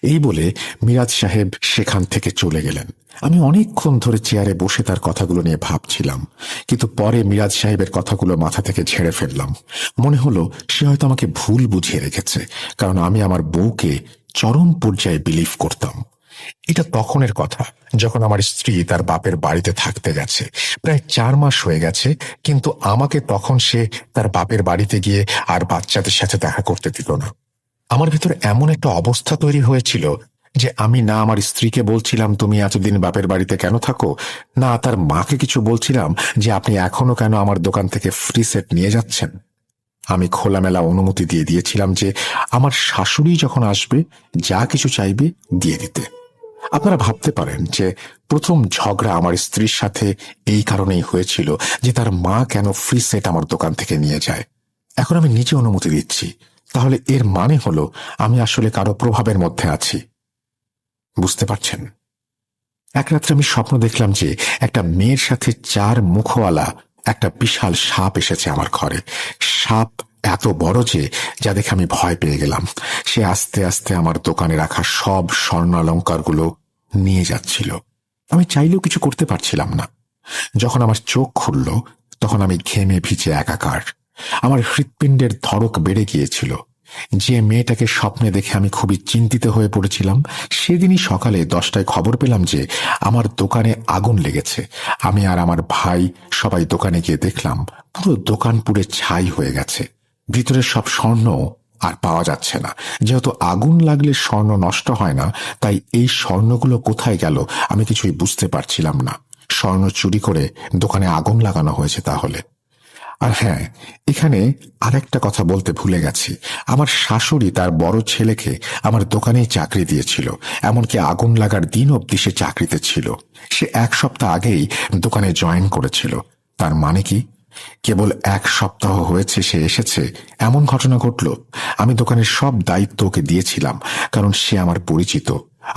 এই বলে মিরাজ সাহেব সেখান থেকে চলে গেলেন। আমি অনেকক্ষণ ধরে চেয়ারে বসে তার কথাগুলো নিয়ে ভাবছিলাম, কিন্তু পরে মিরাজ সাহেবের কথাগুলো মাথা থেকে ঝেড়ে ফেললাম। মনে হলো সে হয়তো আমাকে ভুল বুঝিয়ে রেখেছে, কারণ আমি আমার বউকে চরম পর্যায়ে বিলিভ করতাম। এটা তখনের কথা যখন আমার স্ত্রী তার বাপের বাড়িতে থাকতে গেছে। প্রায় 4 মাস হয়ে গেছে, কিন্তু আমাকে তখন সে তার বাপের বাড়িতে গিয়ে আর বাচ্চাদের সাথে দেখা করতে দিল না। আমার ভিতর এমন একটা অবস্থা তৈরি হয়েছিল যে আমি না আমার স্ত্রীকে বলছিলাম তুমি এতদিন বাপের বাড়িতে কেন থাকো, না তার মাকে কিছু বলছিলাম যে আপনি এখনো কেন আমার দোকান থেকে ফ্রি সেট নিয়ে যাচ্ছেন। আমি খোলামেলা অনুমতি দিয়ে দিয়েছিলাম যে আমার শাশুড়ি যখন আসবে যা কিছু চাইবে দিয়ে দিতে। আপনারা ভাবতে পারেন যে প্রথম ঝগড়া আমার স্ত্রীর সাথে এই কারণেই হয়েছিল যে তার মা কেন ফ্রি সেট আমার দোকান থেকে নিয়ে যায়। এখন আমি নিজে অনুমতি দিচ্ছি, তাহলে এর মানে হলো আমি আসলে কারো প্রভাবের মধ্যে আছি। বুঝতে পারছেন? এক রাত্রে আমি স্বপ্ন দেখলাম যে একটা মেয়ের সাথে 4 মুখওয়ালা একটা বিশাল সাপ এসেছে আমার ঘরে। সাপ এত বড় যে যা দেখে আমি ভয় পেয়ে গেলাম। সে আস্তে আস্তে আমার দোকানে রাখা সব স্বর্ণালঙ্কারগুলো নিয়ে যাচ্ছিল। আমি চাইলেও কিছু করতে পারছিলাম না। যখন আমার চোখ খুলল, তখন আমি ঘেমে ভিজে একাকার। আমার হৃৎপিণ্ডের ধড়ক বেড়ে গিয়েছিল। যে মেয়েটাকে স্বপ্নে দেখে আমি খুবই চিন্তিত হয়ে পড়েছিলাম, সেদিনই সকালে 10টায় খবর পেলাম যে আমার দোকানে আগুন লেগেছে। আমি আর আমার ভাই সবাই দোকানে গিয়ে দেখলাম পুরো দোকান পুড়ে ছাই হয়ে গেছে। ভিতরের সব স্বর্ণ আর পাওয়া যাচ্ছে না। যেহেতু আগুন লাগলে স্বর্ণ নষ্ট হয় না, তাই এই স্বর্ণগুলো কোথায় গেল আমি কিছুই বুঝতে পারছিলাম না। স্বর্ণ চুরি করে দোকানে আগুন লাগানো হয়েছে তাহলে। আর হ্যাঁ, এখানে আরেকটা কথা বলতে ভুলে গেছি। আমার শাশুড়ি তার বড় ছেলেকে আমার দোকানেই চাকরি দিয়েছিল, এমনকি আগুন লাগার দিন অবধি সে চাকরিতে ছিল। সে 1 সপ্তাহ আগেই দোকানে জয়েন করেছিল। তার মানে কি, কেবল 1 সপ্তাহ হয়েছে সে এসেছে এমন ঘটনা ঘটল? আমি দোকানের সব দায়িত্ব ওকে দিয়েছিলাম, কারণ সে আমার পরিচিত।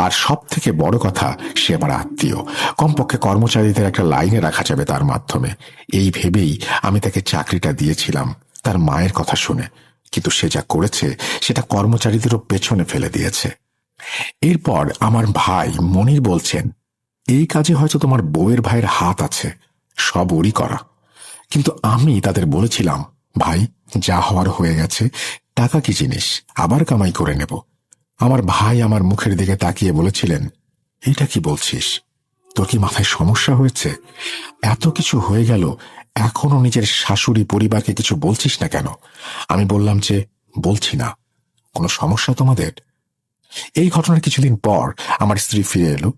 আর সব থেকে বড় কথা, সে আমার আত্মীয়। কমপক্ষে কর্মচারীদের একটা লাইনে রাখা যাবে তার মাধ্যমে, এই ভেবেই আমি তাকে চাকরিটা দিয়েছিলাম, তার মায়ের কথা শুনে। কিন্তু সে যা করেছে সেটা কর্মচারীদেরও পেছনে ফেলে দিয়েছে। এরপর আমার ভাই মনির বলছেন, এই কাজে হয়তো তোমার বউয়ের ভাইয়ের হাত আছে, সব ওরই করা। কিন্তু আমি তাদের বলেছিলাম, ভাই, যা হওয়ার হয়ে গেছে, টাকা কি জিনিস, আবার কামাই করে নেব। আমার ভাই আমার মুখের দিকে তাকিয়ে বলেছিলেন, এটা কি বলছিস? তোর কি মাথায় সমস্যা হয়েছে? এত কিছু হয়ে গেল, এখনো নিজের শাশুড়ি পরিবারকে কিছু বলছিস না কেন? আমি বললাম যে, বলছি না। কোনো সমস্যা তোমাদের? এই ঘটনার কিছুদিন পর আমার স্ত্রী ফিরে এলো।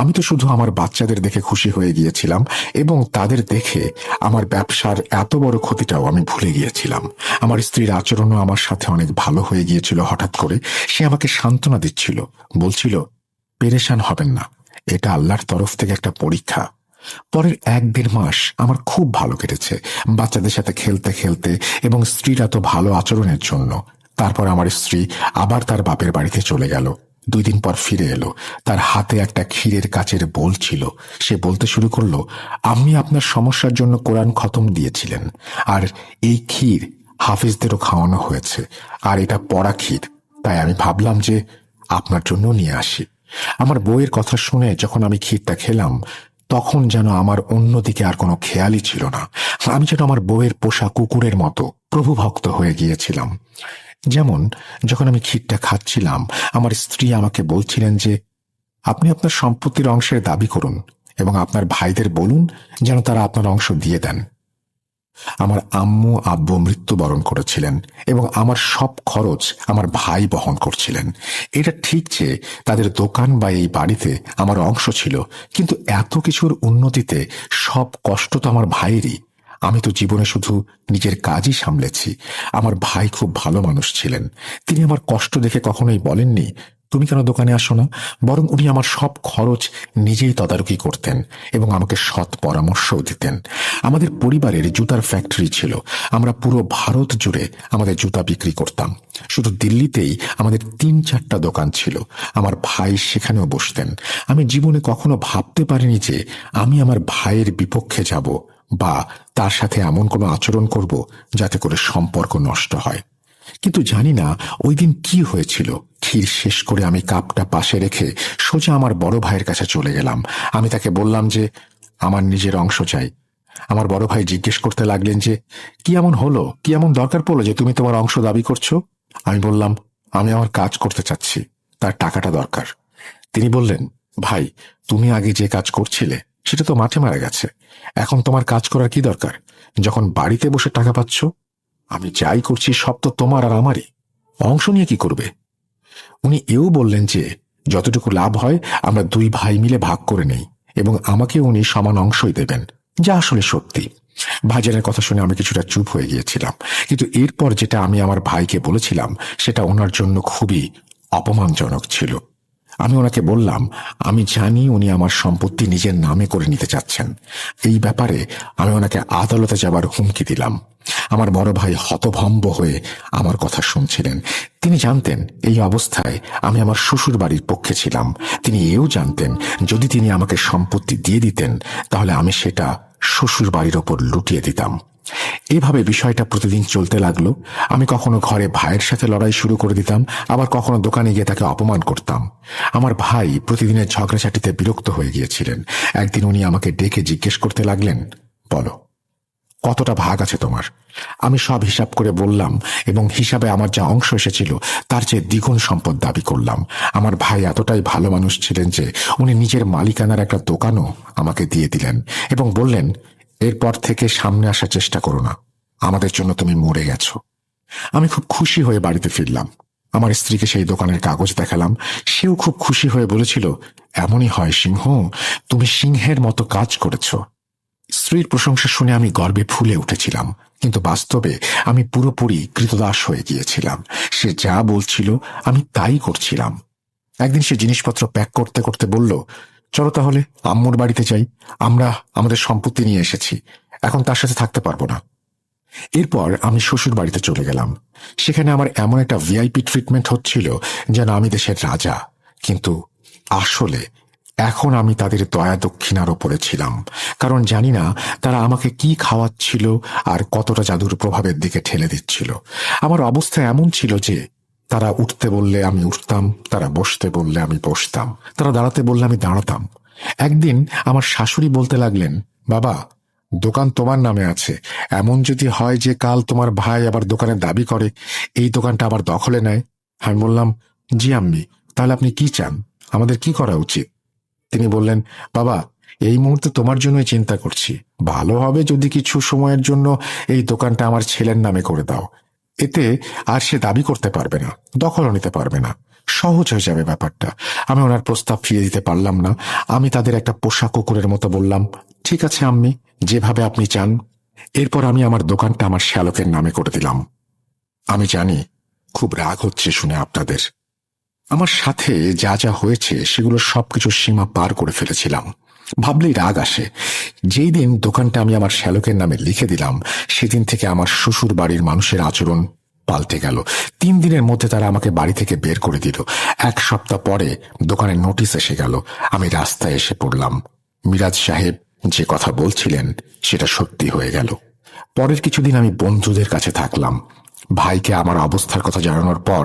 আমি তো শুধু আমার বাচ্চাদের দেখে খুশি হয়ে গিয়েছিলাম, এবং তাদের দেখে আমার ব্যবসার এত বড় ক্ষতিটাও আমি ভুলে গিয়েছিলাম। আমার স্ত্রীর আচরণও আমার সাথে অনেক ভালো হয়ে গিয়েছিল। হঠাৎ করে সে আমাকে সান্ত্বনা দিচ্ছিল, বলছিল, পেরেশান হবেন না, এটা আল্লাহর তরফ থেকে একটা পরীক্ষা। পরের 1-1.5 মাস আমার খুব ভালো কেটেছে, বাচ্চাদের সাথে খেলতে খেলতে এবং স্ত্রীর এত ভালো আচরণের জন্য। তারপর আমার স্ত্রী আবার তার বাপের বাড়িতে চলে গেল। 2 দিন পর ফিরে এলো। তার হাতে একটা ক্ষীরের কাচের বোল ছিল। সে বলতে শুরু করলো, আপনি আপনার সমস্যার জন্য কোরআন খতম দিয়েছিলেন, আর এই ক্ষীর হাফিজদেরও খাওয়ানো হয়েছে, আর এটা পড়া ক্ষীর, তাই আমি ভাবলাম যে আপনার জন্য নিয়ে আসি। আমার বউয়ের কথা শুনে যখন আমি ক্ষীরটা খেলাম, তখন যেন আমার অন্যদিকে আর কোনো খেয়ালই ছিল না। আমি যেন আমার বউয়ের পোষা কুকুরের মতো প্রভুভক্ত হয়ে গিয়েছিলাম। যেমন যখন আমি ক্ষীরটা খাচ্ছিলাম, আমার স্ত্রী আমাকে বলছিলেন যে, আপনি আপনার সম্পত্তির অংশের দাবি করুন এবং আপনার ভাইদের বলুন যেন তারা আপনার অংশ দিয়ে দেন। আমার আম্মু আব্বু মৃত্যুবরণ করেছিলেন এবং আমার সব খরচ আমার ভাই বহন করছিলেন। এটা ঠিক যে তাদের দোকান বা এই বাড়িতে আমার অংশ ছিল, কিন্তু এত কিছুর উন্নতিতে সব কষ্ট তো আমার ভাইয়েরই। আমি তো জীবনে শুধু নিজের কাজই সামলেছি। আমার ভাই খুব ভালো মানুষ ছিলেন। তিনি আমার কষ্ট দেখে কখনোই বলেননি, তুমি কেন দোকানে আসো না, বরং উনি আমার সব খরচ নিজেই তদারকি করতেন এবং আমাকে সৎ পরামর্শও দিতেন। আমাদের পরিবারের জুতার ফ্যাক্টরি ছিল। আমরা পুরো ভারত জুড়ে আমাদের জুতা বিক্রি করতাম। শুধু দিল্লিতেই আমাদের 3-4টা দোকান ছিল। আমার ভাই সেখানেও বসতেন। আমি জীবনে কখনো ভাবতে পারিনি যে আমি আমার ভাইয়ের বিপক্ষে যাব বা তার সাথে এমন কোনো আচরণ করব যাতে করে সম্পর্ক নষ্ট হয়। কিন্তু জানি না ওই দিন কি হয়েছিল। ক্ষীর শেষ করে আমি কাপটা পাশে রেখে সোজা আমার বড় ভাইয়ের কাছে চলে গেলাম। আমি তাকে বললাম যে আমার নিজের অংশ চাই। আমার বড় ভাই জিজ্ঞেস করতে লাগলেন যে, কি এমন হলো, কি এমন দরকার পড়লো যে তুমি তোমার অংশ দাবি করছো? আমি বললাম, আমি আমার কাজ করতে চাচ্ছি, তার টাকাটা দরকার। তিনি বললেন, ভাই, তুমি আগে যে কাজ করছিলে সেটা তো মাঠে মারা গেছে। এখন তোমার কাজ করার কি দরকার, যখন বাড়িতে বসে টাকা পাচ্ছ? আমি যাই করছি সব তো তোমার আর আমারই, অংশ নিয়ে কি করবে? উনি এও বললেন যে যতটুকু লাভ হয় আমরা 2 ভাই মিলে ভাগ করে নেই, এবং আমাকে উনি সমান অংশই দেবেন, যা আসলে সত্যি। ভাইজানের কথা শুনে আমি কিছুটা চুপ হয়ে গিয়েছিলাম, কিন্তু এরপর যেটা আমি আমার ভাইকে বলেছিলাম সেটা ওনার জন্য খুবই অপমানজনক ছিল। আমি ওনাকে বললাম, আমি জানি উনি আমার সম্পত্তি নিজের নামে করে নিতে চাচ্ছেন। এই ব্যাপারে আমি ওনাকে আদালতে যাবার হুমকি দিলাম। আমার বড় ভাই হতভম্ব হয়ে আমার কথা শুনছিলেন। তিনি জানতেন এই অবস্থায় আমি আমার শ্বশুর বাড়ির পক্ষে ছিলাম। তিনি এও জানতেন যদি তিনি আমাকে সম্পত্তি দিয়ে দিতেন তাহলে আমি সেটা শ্বশুর বাড়ির ওপর লুটিয়ে দিতাম। এভাবে বিষয়টা প্রতিদিন চলতে লাগলো। আমি কখনো ঘরে ভাইয়ের সাথে লড়াই শুরু করে দিতাম, আবার কখনো দোকানে গিয়ে তাকে অপমান করতাম। আমার ভাই প্রতিদিনের ঝগড়াঝাটিতে বিরক্ত হয়ে গিয়েছিলেন। একদিন উনি আমাকে ডেকে জিজ্ঞেস করতে লাগলেন, বলো, কতটা ভাগ আছে তোমার? আমি সব হিসাব করে বললাম এবং হিসাবে আমার যা অংশ এসেছিল তার চেয়ে দ্বিগুণ সম্পদ দাবি করলাম। আমার ভাই এতটাই ভালো মানুষ ছিলেন যে উনি নিজের মালিকানার একটা দোকানও আমাকে দিয়ে দিলেন এবং বললেন, এরপর থেকে সামনে আসার চেষ্টা করো না, আমাদের জন্য তুমি মরে গেছো। আমি খুব খুশি হয়ে বাড়িতে ফিরলাম। আমার স্ত্রীকে সেই দোকানের কাগজ দেখালাম। সেও খুব খুশি হয়ে বলেছিল, এমনই হয় সিংহ, তুমি সিংহের মতো কাজ করেছো। স্ত্রীর প্রশংসা শুনে আমি গর্বে ফুলে উঠেছিলাম, কিন্তু বাস্তবে আমি পুরোপুরি কৃতদাস হয়ে গিয়েছিলাম। সে যা বলছিল আমি তাই করছিলাম। একদিন সে জিনিসপত্র প্যাক করতে করতে বলল, চলো তাহলে আম্মুর বাড়িতে যাই, আমরা আমাদের সম্পত্তি নিয়ে এসেছি, এখন তার সাথে থাকতে পারবো না। এরপর আমি শ্বশুর বাড়িতে চলে গেলাম। সেখানে আমার এমন একটা ভিআইপি ট্রিটমেন্ট হচ্ছিল যেন আমি দেশের রাজা। কিন্তু আসলে এখন আমি তাদের দয়া দক্ষিণার ওপরে ছিলাম, কারণ জানি না তারা আমাকে কি খাওয়াচ্ছিল আর কতটা জাদুর প্রভাবের দিকে ঠেলে দিচ্ছিল। আমার অবস্থা এমন ছিল যে তারা উঠতে বললে আমি উঠতাম, তারা বসতে বললে আমি বসতাম, তারা দাঁড়াতে বললে আমি দাঁড়াতাম। একদিন আমার শাশুড়ি বলতে লাগলেন, বাবা, দোকান তোমার নামে আছে, এমন যদি হয় যে কাল তোমার ভাই আবার দোকানের দাবি করে এই দোকানটা আবার দখলে নেয়। আমি বললাম, জি আম্মি, তাহলে আপনি কি চান, আমাদের কি করা উচিত? তিনি বললেন, বাবা, এই মুহূর্তে তোমার জন্যই চিন্তা করছি, ভালো হবে যদি কিছু সময়ের জন্য এই দোকানটা আমার ছেলের নামে করে দাও। এতে আর সে দাবি করতে পারবে না, দখলও নিতে পারবে না, সহজ হয়ে যাবে ব্যাপারটা। আমি ওনার প্রস্তাব ফিরিয়ে দিতে পারলাম না। আমি তাদের একটা পোষা কুকুরের মতো বললাম, ঠিক আছে আম্মি, যেভাবে আপনি চান। এরপর আমি আমার দোকানটা আমার শ্যালকের নামে করে দিলাম। আমি জানি খুব রাগ হচ্ছে শুনে আপনাদের। আমার সাথে যা যা হয়েছে সেগুলো সবকিছু সীমা পার করে ফেলেছিলাম, ভাবলেই রাগ আসে। যেই দিন দোকানটা আমি আমার শ্যালকের নামে লিখে দিলাম, সেদিন থেকে আমার শ্বশুর বাড়ির মানুষের আচরণ পাল্টে গেল। 3 দিনের মধ্যে তারা আমাকে বাড়ি থেকে বের করে দিল। 1 সপ্তাহ পরে দোকানের নোটিশ এসে গেল। আমি রাস্তায় এসে পড়লাম। মিরাজ সাহেব যে কথা বলছিলেন সেটা সত্যি হয়ে গেল। পরের কিছুদিন আমি বন্ধুদের কাছে থাকলাম। ভাইকে আমার অবস্থার কথা জানানোর পর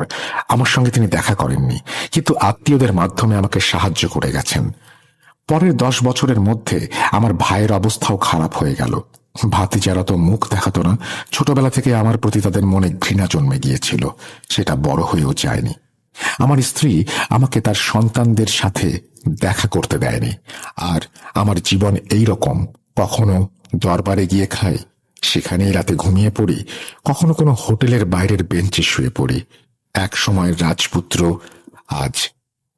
আমার সঙ্গে তিনি দেখা করেননি, কিন্তু আত্মীয়দের মাধ্যমে আমাকে সাহায্য করে গেছেন। পরের 10 বছরের মধ্যে আমার ভাইয়ের অবস্থাও খারাপ হয়ে গেল। ভাতিজারা তো মুখ দেখাতো না। ছোটবেলা থেকে আমার প্রতি তাদের মনে ঘৃণা জন্মে গিয়েছিল, সেটা বড় হয়েও যায়নি। আমার স্ত্রী আমাকে তার সন্তানদের সাথে দেখা করতে দেয়নি। আর আমার জীবন এই রকম, কখনো দরবারে গিয়ে খাই, সেখানেই রাতে ঘুমিয়ে পড়ি, কখনো কোনো হোটেলের বাইরের বেঞ্চে শুয়ে পড়ি। এক সময়ের রাজপুত্র, আজ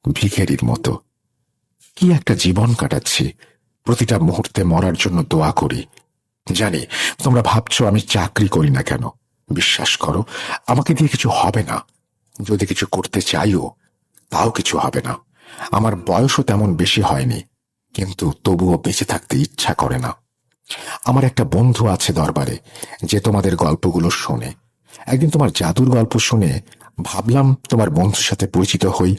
ভিখারির মতো। কি একটা জীবন কাটাচ্ছি। প্রতিটা মুহূর্তে মরার জন্য দোয়া করি। জানি তোমরা ভাবছো আমি চাকরি করি না কেন। বিশ্বাস করো, আমাকে দিয়ে কিছু হবে না। যদি কিছু করতে চাইও, তাও কিছু হবে না। আমার বয়সও তেমন বেশি হয়নি, কিন্তু তবুও বেঁচে থাকতে ইচ্ছা করে না। আমার একটা বন্ধু আছে দরবারে, যে তোমাদের গল্পগুলো শোনে। একদিন তোমার জাদুর গল্প শুনে ভাবলাম তোমার বন্ধুর সাথে পরিচিত হই,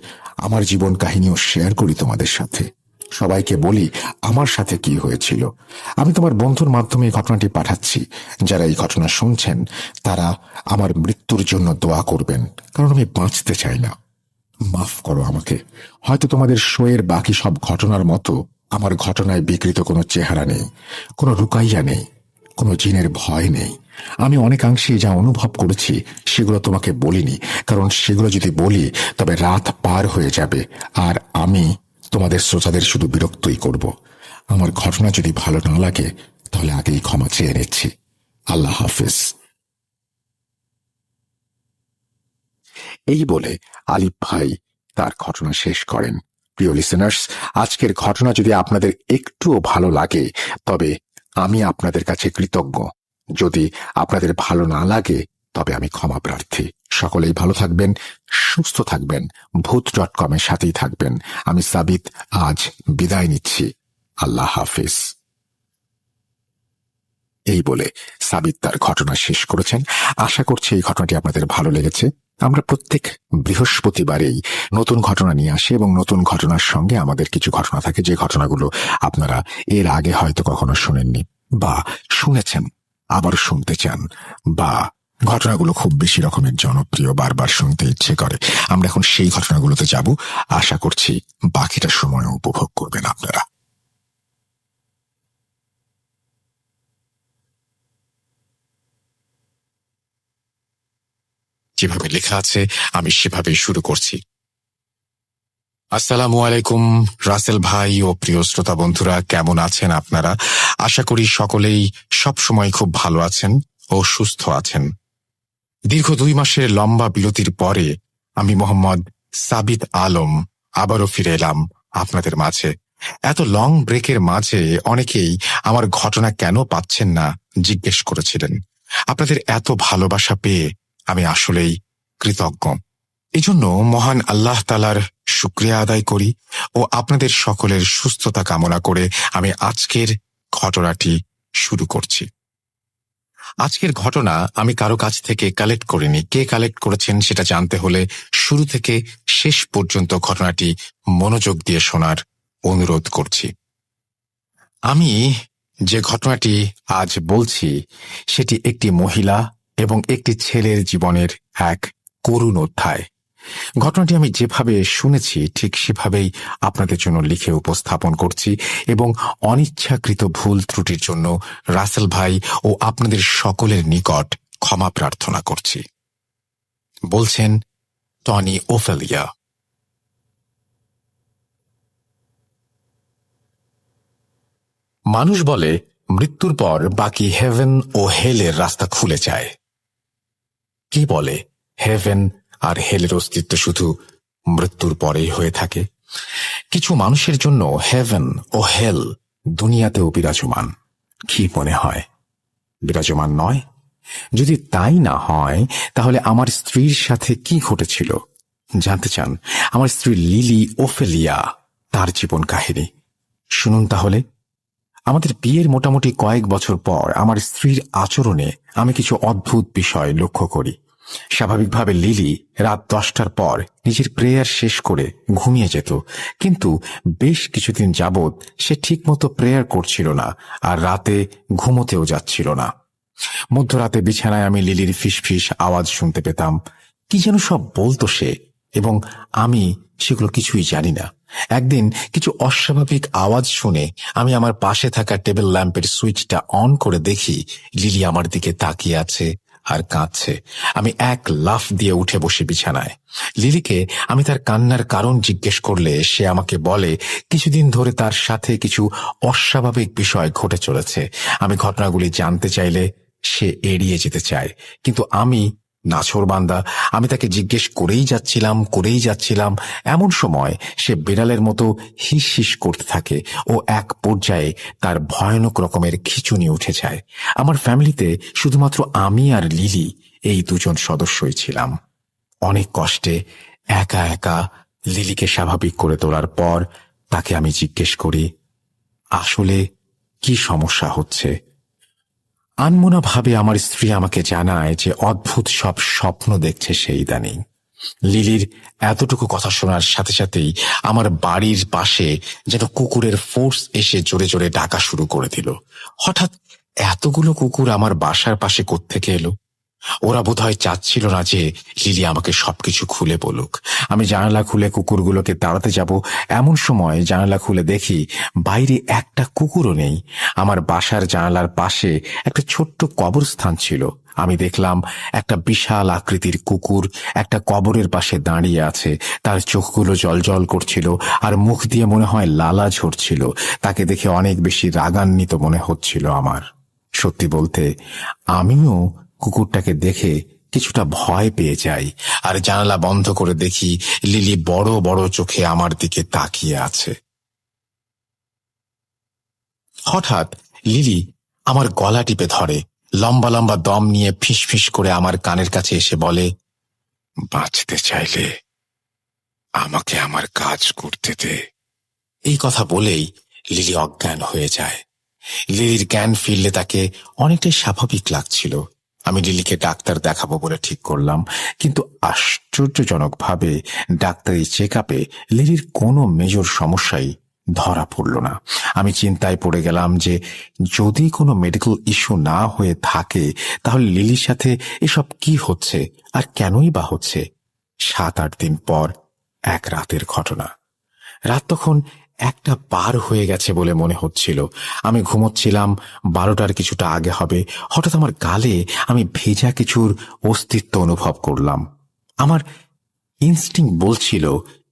আমার জীবন কাহিনীও শেয়ার করি তোমাদের সাথে, সবাইকে বলি আমার সাথে কি হয়েছিল। আমি তোমার বন্ধুর মাধ্যমে এই ঘটনাটি পাঠাচ্ছি। যারা এই ঘটনা শুনছেন তারা আমার মৃত্যুর জন্য দোয়া করবেন, কারণ আমি বাঁচতে চাই না। মাফ করো আমাকে। হয়তো তোমাদের শোয়ের বাকি সব ঘটনার মতো আমার ঘটনায় বিকৃত কোনো চেহারা নেই, কোনো রুকাইয়া নেই, কোনো জিনের ভয় নেই। আমি অনেকাংশেই যা অনুভব করেছি সেগুলো তোমাকে বলিনি, কারণ সেগুলো যদি বলি তবে রাত পার হয়ে যাবে, আর আমি তোমাদের শ্রোতাদের শুধু বিরক্তই করব। আমার ঘটনা যদি ভালো না লাগে তাহলে আগেই ক্ষমা চেয়ে নিচ্ছি। আল্লাহ হাফিজ। এই বলে আলিফ ভাই তার ঘটনা শেষ করেন। প্রিয় লিসেনার্স, আজকের ঘটনা যদি আপনাদের একটুও ভালো লাগে তবে আমি আপনাদের কাছে কৃতজ্ঞ। যদি আপনাদের ভালো না লাগে তবে আমি ক্ষমা প্রার্থী। সকলেই ভালো থাকবেন, সুস্থ থাকবেন, ভূত.com এর সাথেই থাকবেন। আমি সাবিত আজ বিদায় নিচ্ছি। আল্লাহ হাফিজ। এই বলে সাবিত তার ঘটনা শেষ করেছেন। আশা করছি এই ঘটনাটি আপনাদের ভালো লেগেছে। আমরা প্রত্যেক বৃহস্পতিবারেই নতুন ঘটনা নিয়ে আসি এবং নতুন ঘটনার সঙ্গে আমাদের কিছু ঘটনা থাকে, যে ঘটনাগুলো আপনারা এর আগে হয়তো কখনো শুনেননি বা শুনেছেন আবার শুনতে চান, বা ঘটনাগুলো খুব বেশি রকমের জনপ্রিয়, বারবার শুনতে ইচ্ছে করে। আমরা এখন সেই ঘটনাগুলোতে যাব। আশা করছি বাকিটা সময় উপভোগ করবেন আপনারা। যেভাবে লেখা আছে আমি সেভাবেই শুরু করছি। আসসালামু আলাইকুম রাসেল ভাই ও প্রিয় শ্রোতা বন্ধুরা, কেমন আছেন আপনারা? আশা করি সকলেই সবসময় খুব ভালো আছেন ও সুস্থ আছেন। দীর্ঘ 2 মাসের লম্বা বিরতির পরে আমি মোহাম্মদ সাবিত আলম আবারও ফিরে এলাম আপনাদের মাঝে এত লং ব্রেকের মাঝে অনেকেই আমার ঘটনা কেন পাচ্ছেন না জিজ্ঞেস করেছিলেন। আপনাদের এত ভালোবাসা পেয়ে আমি আসলেই কৃতজ্ঞ। এজন্য মহান আল্লাহ তাআলার শুকরিয়া আদায় করি ও আপনাদের সকলের সুস্থতা কামনা করে আমি আজকের ঘটনাটি শুরু করছি। আজকের ঘটনা আমি কারো কাছ থেকে কালেক্ট করিনি। কে কালেক্ট করেছেন সেটা জানতে হলে শুরু থেকে শেষ পর্যন্ত ঘটনাটি মনোযোগ দিয়ে শোনার অনুরোধ করছি। আমি যে ঘটনাটি আজ বলছি সেটি একটি মহিলা এবং একটি ছেলের জীবনের এক করুণ অধ্যায়। ঘটনাটি আমি যেভাবে শুনেছি ঠিক সেভাবেই আপনাদের জন্য লিখে উপস্থাপন করছি এবং অনিচ্ছাকৃত ভুল ত্রুটির জন্য রাসেল ভাই ও আপনাদের সকলের নিকট ক্ষমা প্রার্থনা করছি। বলছেন টনি ওফেলিয়া। মানুষ বলে মৃত্যুর পর বাকি হেভেন ও হেলের রাস্তা খুলে যায়। কি বলে হেভেন আর হেলের অস্তিত্ব শুধু মৃত্যুর পরেই হয়ে থাকে? কিছু মানুষের জন্য হেভেন ও হেল দুনিয়াতেও বিরাজমান। কি মনে হয় বিরাজমান নয়? যদি তাই না হয় তাহলে আমার স্ত্রীর সাথে কি ঘটেছিল জানতে চান? আমার স্ত্রী লিলি ওফেলিয়া, তার জীবন কাহিনী শুনুন তাহলে। আমাদের বিয়ের মোটামুটি কয়েক বছর পর আমার স্ত্রীর আচরণে আমি কিছু অদ্ভুত বিষয় লক্ষ্য করি। স্বাভাবিকভাবে লিলি রাত 10টার পর নিজের প্রেয়ার শেষ করে ঘুমিয়ে যেত, কিন্তু বেশ কিছুদিন যাবৎ সে ঠিকমতো প্রেয়ার করছিল না আর রাতে ঘুমোতেও যাচ্ছিল না। মধ্যরাতে বিছানায় আমি লিলির ফিসফিস আওয়াজ শুনতে পেতাম। কি যেন সব বলতো সে, এবং আমি সেগুলো কিছুই জানি না। একদিন কিছু অস্বাভাবিক আওয়াজ শুনে আমি আমার পাশে থাকা টেবিল ল্যাম্পের সুইচটা অন করে দেখি লিলি আমার দিকে তাকিয়ে আছে আর কাঁদছে। আমি এক লাফ দিয়ে উঠে বসি বিছানায়। লিলিকে আমি তার কান্নার কারণ জিজ্ঞেস করলে সে আমাকে বলে কিছুদিন ধরে তার সাথে কিছু অস্বাভাবিক বিষয় ঘটে চলেছে। আমি ঘটনাগুলি জানতে চাইলে সে এড়িয়ে যেতে চায়, কিন্তু আমি নাছোড়বান্দা, আমি তাকে জিজ্ঞেস করেই যাচ্ছিলাম। এমন সময় সে বিড়ালের মতো হিস হিস করতে থাকে ও এক পর্যায়ে তার ভয়ানক রকমের খিঁচুনি উঠে যায়। আমার ফ্যামিলিতে শুধুমাত্র আমি আর লিলি এই দুজন সদস্যই ছিলাম। অনেক কষ্টে একা একা লিলিকে স্বাভাবিক করে তোলার পর তাকে আমি জিজ্ঞেস করি আসলে কি সমস্যা হচ্ছে। আনমনা ভাবে আমার স্ত্রী আমাকে জানায় যে অদ্ভুত সব স্বপ্ন দেখছে সে ইদানিং। লিলির এতটুকু কথা শোনার সাথে সাথেই আমার বাড়ির পাশে যেন কুকুরের ফোর্স এসে জোরে জোরে ডাকা শুরু করে দিল। হঠাৎ এতগুলো কুকুর আমার বাসার পাশে কোত্থেকে এলো? ওরা বোধহয় চাচ্ছিল না যে লিলি আমাকে সবকিছু খুলে বলুক। আমি জানালা খুলে কুকুরগুলোকে তাড়াতে যাব, এমন সময় জানালা খুলে দেখি বাইরে একটা কুকুরও নেই। আমার বাসার জানালার পাশে একটা ছোট্ট কবরস্থান ছিল। আমি দেখলাম একটা বিশাল আকৃতির কুকুর একটা কবরের পাশে দাঁড়িয়ে আছে। তার চোখগুলো জলজল করছিল আর মুখ দিয়ে মনে হয় লালা ঝরছিল। তাকে দেখে অনেক বেশি রাগান্বিত মনে হচ্ছিল আমার। সত্যি বলতে আমিও কুকুরটাকে দেখে কিছুটা ভয় পেয়ে যাই আর জানালা বন্ধ করে দেখি লিলি বড় বড় চোখে আমার দিকে তাকিয়ে আছে। হঠাৎ লিলি আমার গলা টিপে ধরে, লম্বা লম্বা দম নিয়ে ফিসফিস করে আমার কানের কাছে এসে বলে, বাঁচতে চাইলে আমাকে আমার কাজ করতে দে। এই কথা বলেই লিলি অজ্ঞান হয়ে যায়। লিলির জ্ঞান ফিরলে তাকে অনেকটাই স্বাভাবিক লাগছিল। আমি লিলিকে ডাক্তার দেখাবো বলে ঠিক করলাম, কিন্তু আশ্চর্যজনকভাবে ডাক্তারি চেক আপে লিলির কোনো মেজর সমস্যাই ধরা পড়ল না। আমি চিন্তায় পড়ে গেলাম যে যদি কোনো মেডিকেল ইস্যু না হয়ে থাকে তাহলে লিলির সাথে এসব কি হচ্ছে আর কেনই বা হচ্ছে। 7-8 দিন পর এক রাতের ঘটনা। রাত তখন 1টা পার হয়ে গেছে বলে মনে হচ্ছিল। আমি ঘুমোচ্ছিলাম, 12টার কিছুটা আগে হবে। হঠাৎ আমার গালে আমি ভেজা কিছুর অস্তিত্ব অনুভব করলাম। আমার ইনস্টিংক্ট বলছিল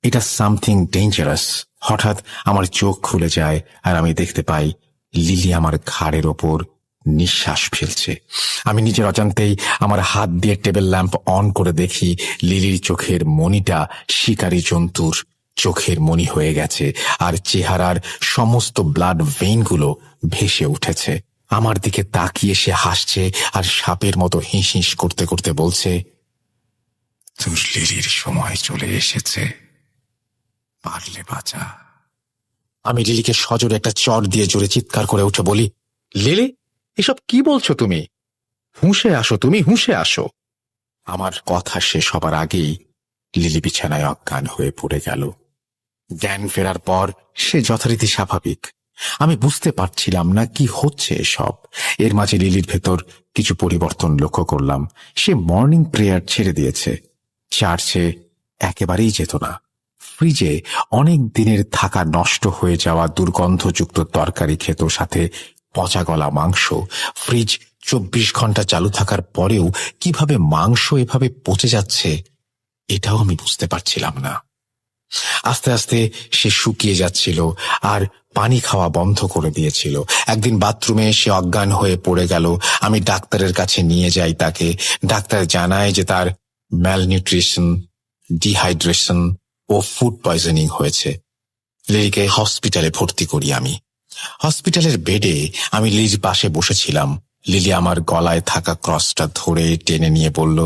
এটা সামথিং ডেঞ্জারাস। হঠাৎ আমার চোখ খুলে যায় আর আমি দেখতে পাই লিলি আমার ঘাড়ের ওপর নিঃশ্বাস ফেলছে। আমি নিজের অজান্তেই আমার হাত দিয়ে টেবিল ল্যাম্প অন করে দেখি লিলির চোখের মণিটা শিকারী জন্তুর চোখের মনি হয়ে গেছে আর চেহারার সমস্ত ব্লাড ভেইনগুলো ভেসে উঠেছে। আমার দিকে তাকিয়ে সে হাসছে আর সাপের মতো হিস হিস করতে করতে বলছে, তোর লিলির সময় চলে এসেছে, পারলে বাঁচা। আমি লিলিকে সজোরে একটা চড় দিয়ে জোরে চিৎকার করে উঠে বলি, লিলি, এসব কি বলছো তুমি? হুঁশে আসো, তুমি হুঁশে আসো। আমার কথা শেষ হবার আগেই লিলি বিছানায় অজ্ঞান হয়ে পড়ে গেল। জ্ঞান ফেরার পর সে যথারীতি স্বাভাবিক। আমি বুঝতে পারছিলাম না কি হচ্ছে এসব। এর মাঝে লিলির ভেতর কিছু পরিবর্তন লক্ষ্য করলাম। সে মর্নিং প্রেয়ার ছেড়ে দিয়েছে, চার্চে একেবারেই যেত না। ফ্রিজে অনেক দিনের থাকা নষ্ট হয়ে যাওয়া দুর্গন্ধযুক্ত তরকারি খেত, সাথে পচা গলা মাংস। ফ্রিজ 24 ঘন্টা চালু থাকার পরেও কিভাবে মাংস এভাবে পচে যাচ্ছে এটাও আমি বুঝতে পারছিলাম না। আস্তে আস্তে সে শুকিয়ে যাচ্ছিল আর পানি খাওয়া বন্ধ করে দিয়েছিল। একদিন বাথরুমে সে অজ্ঞান হয়ে পড়ে গেল। আমি ডাক্তারের কাছে নিয়ে যাই তাকে। ডাক্তার জানায় যে তার ম্যালনিউট্রিশন, ডিহাইড্রেশন ও ফুড পয়জনিং হয়েছে। লিলিকে হসপিটালে ভর্তি করি আমি। হসপিটালের বেডে আমি লিলির পাশে বসেছিলাম। লিলি আমার গলায় থাকা ক্রসটা ধরে টেনে নিয়ে বলল,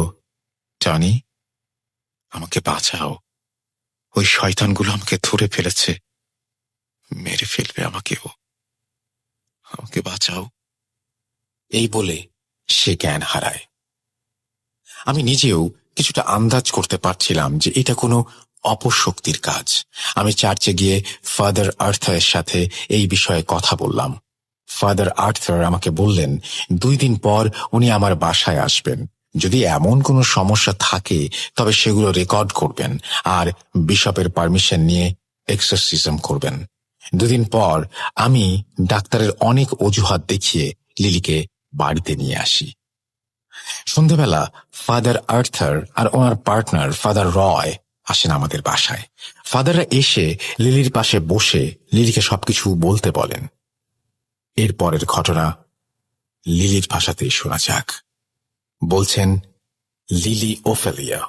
টনি, আমাকে বাঁচাও, ওই শয়তানগুলো আমাকে ধরে ফেলেছে, মেরে ফেলবে আমাকেও, আমাকে বাঁচাও। এই বলে সে জ্ঞান হারায়। আমি নিজেও কিছুটা আন্দাজ করতে পারছিলাম যে এটা কোনো অপশক্তির কাজ। আমি চার্চে গিয়ে ফাদার আর্থারের সাথে এই বিষয়ে কথা বললাম। ফাদার আর্থার আমাকে বললেন 2 দিন পর উনি আমার বাসায় আসবেন। যদি এমন কোনো সমস্যা থাকে তবে সেগুলো রেকর্ড করবেন আর বিশপের পারমিশন নিয়ে এক্সরসিজম করবেন। 2 দিন পর আমি ডাক্তারের অনেক অজুহাত দেখিয়ে লিলিকে বাড়িতে নিয়ে আসি। সন্ধ্যাবেলা ফাদার আর্থার আর ওনার পার্টনার ফাদার রয় আসেন আমাদের বাসায়। ফাদাররা এসে লিলির পাশে বসে লিলিকে সবকিছু বলতে বলেন। এরপরের ঘটনা লিলির ভাষাতেই শোনা যাক। বলছেন লিলি ওফেলিয়া।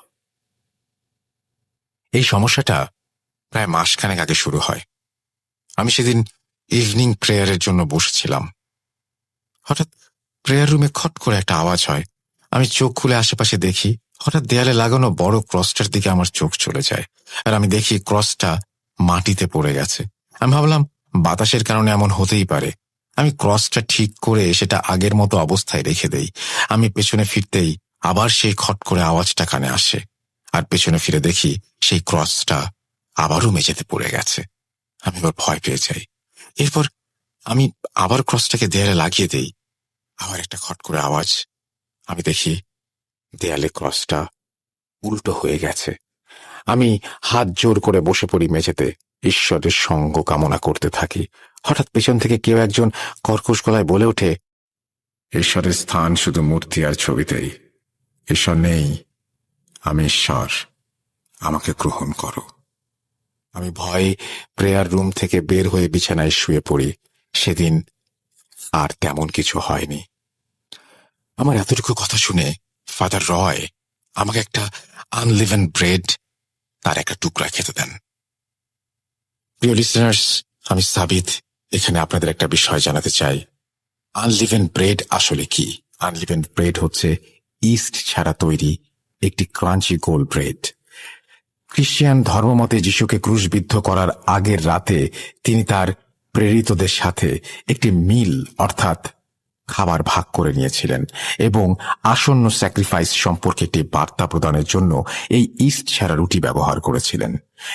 এই সমস্যাটা প্রায় মাসখানেক আগে শুরু হয়। আমি সেদিন ইভিনিং প্রেয়ারের জন্য বসেছিলাম। হঠাৎ প্রেয়ার রুমে খট করে একটা আওয়াজ হয়। আমি চোখ খুলে আশেপাশে দেখি, হঠাৎ দেয়ালে লাগানো বড় ক্রসটার দিকে আমার চোখ চলে যায় আর আমি দেখি ক্রসটা মাটিতে পড়ে গেছে। আমি ভাবলাম বাতাসের কারণে এমন হতেই পারে। আমি ক্রসটা ঠিক করে সেটা আগের মতো অবস্থায় রেখে দেই। আমি পেছনে ফিরতেই আবার সেই খট করে আওয়াজটা কানে আসে আর পেছনে ফিরে দেখি সেই ক্রসটা আবারও মেঝেতে পড়ে গেছে। আমি এবার ভয় পেয়ে যাই। এরপর আমি আবার ক্রসটাকে দেয়ালে লাগিয়ে দেই। আবার একটা খট করে আওয়াজ। আমি দেখি দেয়ালে ক্রসটা উল্টো হয়ে গেছে। আমি হাত জোর করে বসে পড়ি মেঝেতে, ঈশ্বরের সঙ্গ কামনা করতে থাকি। হঠাৎ পেছন থেকে কেউ একজন কর্কশ গলায় বলে ওঠে, ঈশ্বরের স্থান শুধু মূর্তি আর ছবিতেই। ঈশ্বর নেই, আমি ঈশ্বর, আমাকে গ্রহণ করো। আমি ভয়ে প্রেয়ার রুম থেকে বের হয়ে বিছানায় শুয়ে পড়ি। সেদিন আর তেমন কিছু হয়নি। আমার এতটুকু কথা শুনে ফাদার রয় আমাকে একটা আনলিভেন ব্রেড তার একটা টুকরা খেতে দেন। প্রিয় লিসেনার্স, আমি সাবিত এখানে আপনাদের একটা বিষয় জানাতে চাই। আনলিভেন ব্রেড আসলে কি? আনলিভেন ব্রেড হচ্ছে ইস্ট ছাড়া তৈরি একটি ক্রাঞ্চি গোল ব্রেড। খ্রিস্টান ধর্মমতে যিশুকে ক্রুশবিদ্ধ করার আগের রাতে তিনি তার প্রেরিতদের সাথে একটি মিল অর্থাৎ খাবার ভাগ করে নিয়েছিলেন এবং আসন্ন স্যাক্রিফাইস সম্পর্কে একটি বার্তা প্রদানের জন্য এই ইস্ট ছাড়া রুটি ব্যবহার করেছিলেন।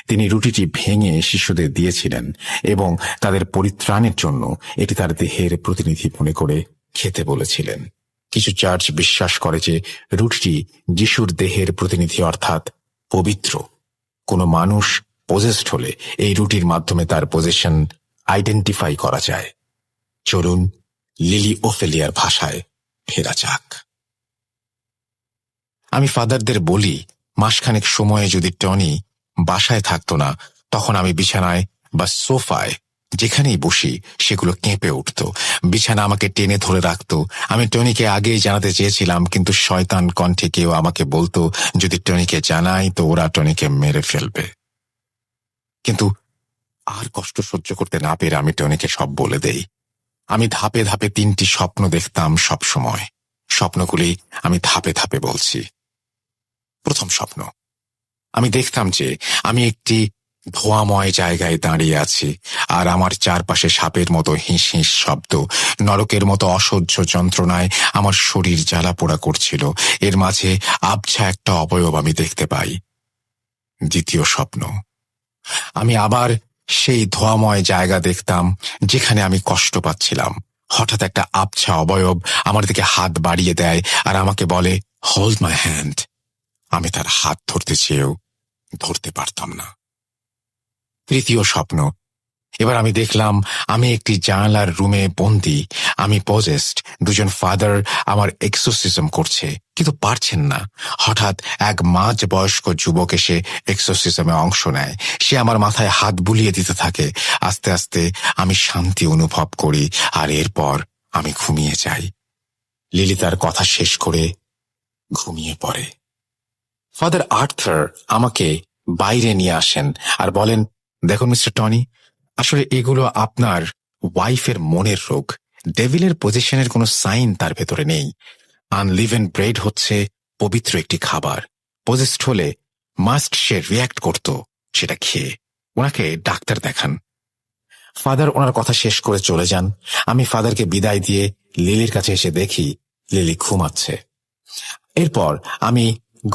তিনি রুটিটি ভেঙে শিশুদের দিয়েছিলেন এবং তাদের পরিত্রাণের জন্য এটি তার দেহের প্রতিনিধি মনে করে খেতে বলেছিলেন। কিছু চার্চ বিশ্বাস করে যে রুটিটি যিশুর দেহের প্রতিনিধি অর্থাৎ পবিত্র। কোনো মানুষ পজেসড হলে এই রুটির মাধ্যমে তার পজেশন আইডেন্টিফাই করা যায়। চলুন লিলি ওফেলিয়ার ভাষায় ফেরা যাক। আমি ফাদারদের বলি মাসখানেক সময়ে যদি টনি বাসায় থাকতো না, তখন আমি বিছানায় বা সোফায় যেখানেই বসি সেগুলো কেঁপে উঠত। বিছানা আমাকে টেনে ধরে রাখত। আমি টনিকে আগেই জানাতে চেয়েছিলাম, কিন্তু শয়তান কণ্ঠে কেউ আমাকে বলতো যদি টনিকে জানাই তো ওরা টনিকে মেরে ফেলবে। কিন্তু আর কষ্ট সহ্য করতে না পেরে আমি টনিকে সব বলে দেই। আমি ধাপে ধাপে 3টি স্বপ্ন দেখতাম সব সময়। স্বপ্নগুলি আমি ধাপে ধাপে বলছি। প্রথম স্বপ্ন, আমি দেখতাম যে আমি একটি ধোঁয়াময় জায়গায় দাঁড়িয়ে আছি, আর আমার চারপাশে সাপের মতো হিস হিস শব্দ, নরকের মতো অসহ্য যন্ত্রণায় আমার শরীর জ্বালা পোড়া করছিল। এর মাঝে আবছা একটা অবয়ব আমি দেখতে পাই। দ্বিতীয় স্বপ্ন, আমি আবার সেই ধোঁয়াময় জায়গা দেখতাম যেখানে আমি কষ্ট পাচ্ছিলাম। হঠাৎ একটা আবছা অবয়ব আমার দিকে হাত বাড়িয়ে দেয় আর আমাকে বলে, হোল্ড মাই হ্যান্ড। আমি তার হাত ধরতে চেয়েও ধরতে পারতাম না। তৃতীয় স্বপ্ন, এবার আমি দেখলাম আমি একটি জানালার রুমে বন্দি। আমি পজেসড। দুজন ফাদার আমার এক্সোসিজম করছে, কিন্তু পারছেন না। হঠাৎ এক মাঝ বয়স্ক যুবক এসে এক্সোসিজমে অংশ নেয়। সে আমার মাথায় হাত বুলিয়ে দিতে থাকে। আস্তে আস্তে আমি শান্তি অনুভব করি, আর এরপর আমি ঘুমিয়ে যাই। লিলি তার কথা শেষ করে ঘুমিয়ে পড়ে। ফাদার আর্থার আমাকে বাইরে নিয়ে আসেন আর বলেন, দেখুন মিস্টার টনি, আসলে এগুলো আপনার ওয়াইফের মনের রোগ। ডেভিলের পজিশনের কোনো সাইন তার ভেতরে নেই। আনলিভেন ব্রেড হচ্ছে পবিত্র একটি খাবার। পজেসড হলে মাস্ট সে রিয়্যাক্ট করত সেটা খেয়ে। ওনাকে ডাক্তার দেখান। ফাদার ওনার কথা শেষ করে চলে যান। আমি ফাদারকে বিদায় দিয়ে লিলির কাছে এসে দেখি লিলি ঘুমাচ্ছে। এরপর আমি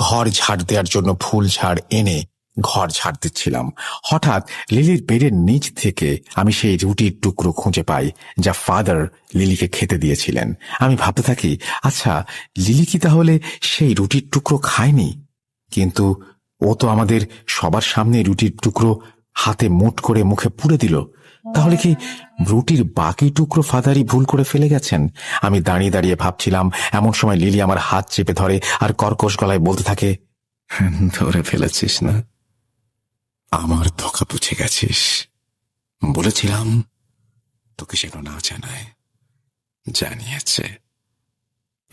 ঘর ঝাড় দেওয়ার জন্য ফুল ঝাড় এনে ঘর ঝাড় দিচ্ছিলাম। হঠাৎ লিলির বেডের নিচ থেকে আমি সেই রুটির টুকরো খুঁজে পাই যা ফাদার লিলিকে খেতে দিয়েছিলেন। আমি ভাবতে থাকি, আচ্ছা, লিলি কি তাহলে সেই রুটির টুকরো খায়নি? কিন্তু ও তো আমাদের সবার সামনে রুটির টুকরো হাতে মুঠ করে মুখে পুরে দিল। তাহলে কি রুটির বাকি টুকরো ফাদারই ভুল করে ফেলে গেছেন? আমি দাঁড়িয়ে দাঁড়িয়ে ভাবছিলাম। এমন সময় লিলি আমার হাত চেপে ধরে আর কর্কশ গলায় বলতে থাকে, ধরে ফেলেছিস না? আমার ধোঁকা বুঝে গেছিস। বলেছিলাম তোকে যেন না জানায়, জানিয়েছে।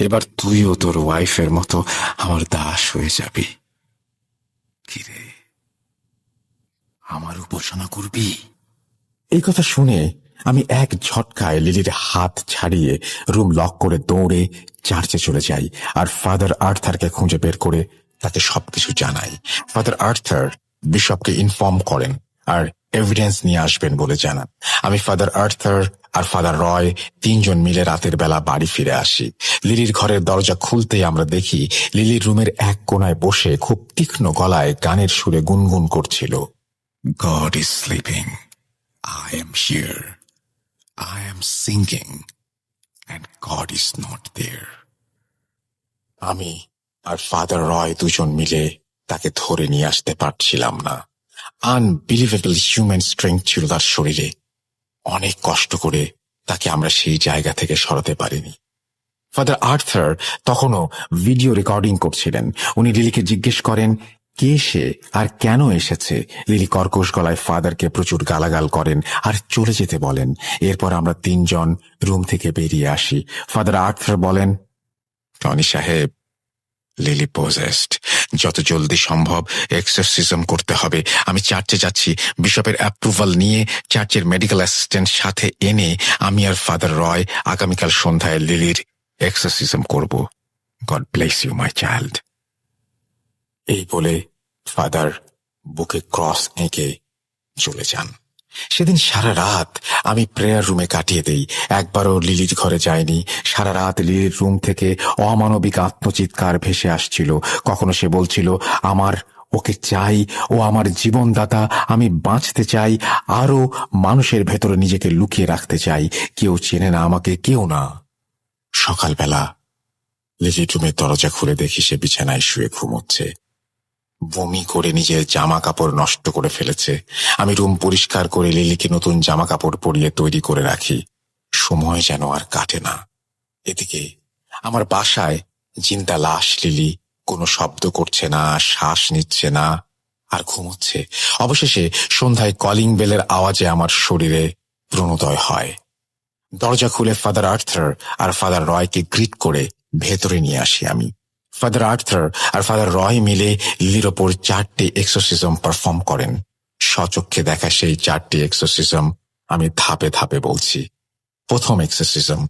এবার তুইও তোর ওয়াইফের মতো আমার দাস হয়ে যাবি। কিরে, আমার উপাসনা করবি? এই কথা শুনে আমি এক ঝটকায় লিলির হাত ছাড়িয়ে রুম লক করে দৌড়ে চার্চে চলে যাই আর ফাদার আর্থারকে খুঁজে বের করে তাকে সবকিছু জানাই। ফাদার আর্থার বিশপকে ইনফর্ম করেন আর এভিডেন্স নিয়ে আসবেন বলে জানান। আমি ফাদার আর্থার আর ফাদার রয় 3 জন মিলে রাতের বেলা বাড়ি ফিরে আসি। লিলির ঘরের দরজা খুলতেই আমরা দেখি লিলির রুমের এক কোনায় বসে খুব তীক্ষ্ণ গলায় গানের সুরে গুনগুন করছিল, God is sleeping. I am here. I am singing. And God is not there. আমি আর ফাদার রয় 2 জন মিলে তাকে ধরে নিয়ে আসতে পারছিলাম না। আনবিলিভেবল হিউম্যান স্ট্রেংথ ছিল তার শরীরে। অনেক কষ্ট করে তাকে আমরা সেই জায়গা থেকে সরাতে পারিনি। ফাদার আর্থার তখনও ভিডিও রেকর্ডিং করছিলেন। উনি লিলিকে জিজ্ঞেস করেন কে সে আর কেন এসেছে। লিলি কর্কশ গলায় ফাদারকে প্রচুর গালাগাল করেন আর চলে যেতে বলেন। এরপর আমরা 3 জন রুম থেকে বেরিয়ে আসি। ফাদার আর্থার বলেন, টনি সাহেব, লিলি পজেসড। যত জলদি সম্ভব এক্সরসিজম করতে হবে। আমি চার্চে যাচ্ছি। বিশপের অ্যাপ্রুভাল নিয়ে চার্চের মেডিকেল অ্যাসিস্ট্যান্ট সাথে এনে আমি আর ফাদার রয় আগামীকাল সন্ধ্যায় লিলির এক্সরসিজম করব। God bless you my child. এই বলে ফাদার বুকে ক্রস এঁকে চলে যান। সেদিন সারা রাত আমি প্রেয়ার রুমে কাটিয়ে দেই। একবারও লিলির ঘরে যাইনি। সারা রাত লিলির রুম থেকে অমানবিক আত্মচিৎকার ভেসে আসছিল। কখনো সে বলছিল, আমার ওকে চাই, ও আমার জীবনদাতা, আমি বাঁচতে চাই, আরো মানুষের ভেতরে নিজেকে লুকিয়ে রাখতে চাই। কেউ চেনে না আমাকে, কেউ না। সকালবেলা লিলির রুমের দরজা খুলে দেখি সে বিছানায় শুয়ে ঘুমোচ্ছে। বমি করে নিজের জামা কাপড় নষ্ট করে ফেলেছে। আমি রুম পরিষ্কার করে লিলিকে নতুন জামা কাপড় পরিয়ে তৈরি করে রাখি। সময় যেন আর কাটে না। এদিকে আমার বাসায় জিন্দা লাশ লিলি কোনো শব্দ করছে না, শ্বাস নিচ্ছে না, আর ঘুমোচ্ছে। অবশেষে সন্ধ্যায় কলিং বেলের আওয়াজে আমার শরীরে প্রণোদয় হয়। দরজা খুলে ফাদার আর্থার আর ফাদার রয়কে গ্রিট করে ভেতরে নিয়ে আসি আমি। ফাদার আর্থার আর ফাদার রয় মিলে লিলির ওপর 4টে এক্সরসিজম পারফর্ম করেন। স্বচক্ষে দেখা সেই 4টি এক্সোসিজম আমি ধাপে ধাপে বলছি। প্রথম এক্সোসিজম,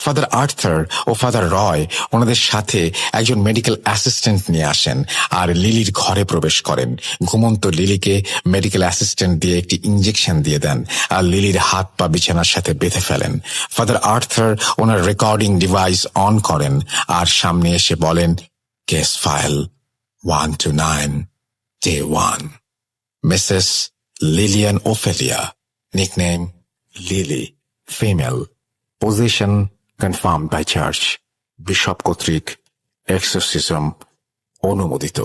ফাদার আর্থার ও ফাদার রয় ওনাদের সাথে একজন মেডিকেল অ্যাসিস্ট্যান্ট নিয়ে আসেন আর লিলির ঘরে প্রবেশ করেন। ঘুমন্ত লিলিকে মেডিকেল অ্যাসিস্ট্যান্ট দিয়ে একটি ইঞ্জেকশন দিয়ে দেন আর লিলির হাত পা বিছানার সাথে বেঁধে ফেলেন। Father Arthur owner recording device on করেন আর সামনে এসে বলেন, case file 1 to 9, Day 1, Mrs. Lillian Ophelia, nickname Lily, female, position confirmed by church, bishop কর্তৃক exorcism অনুমোদিত।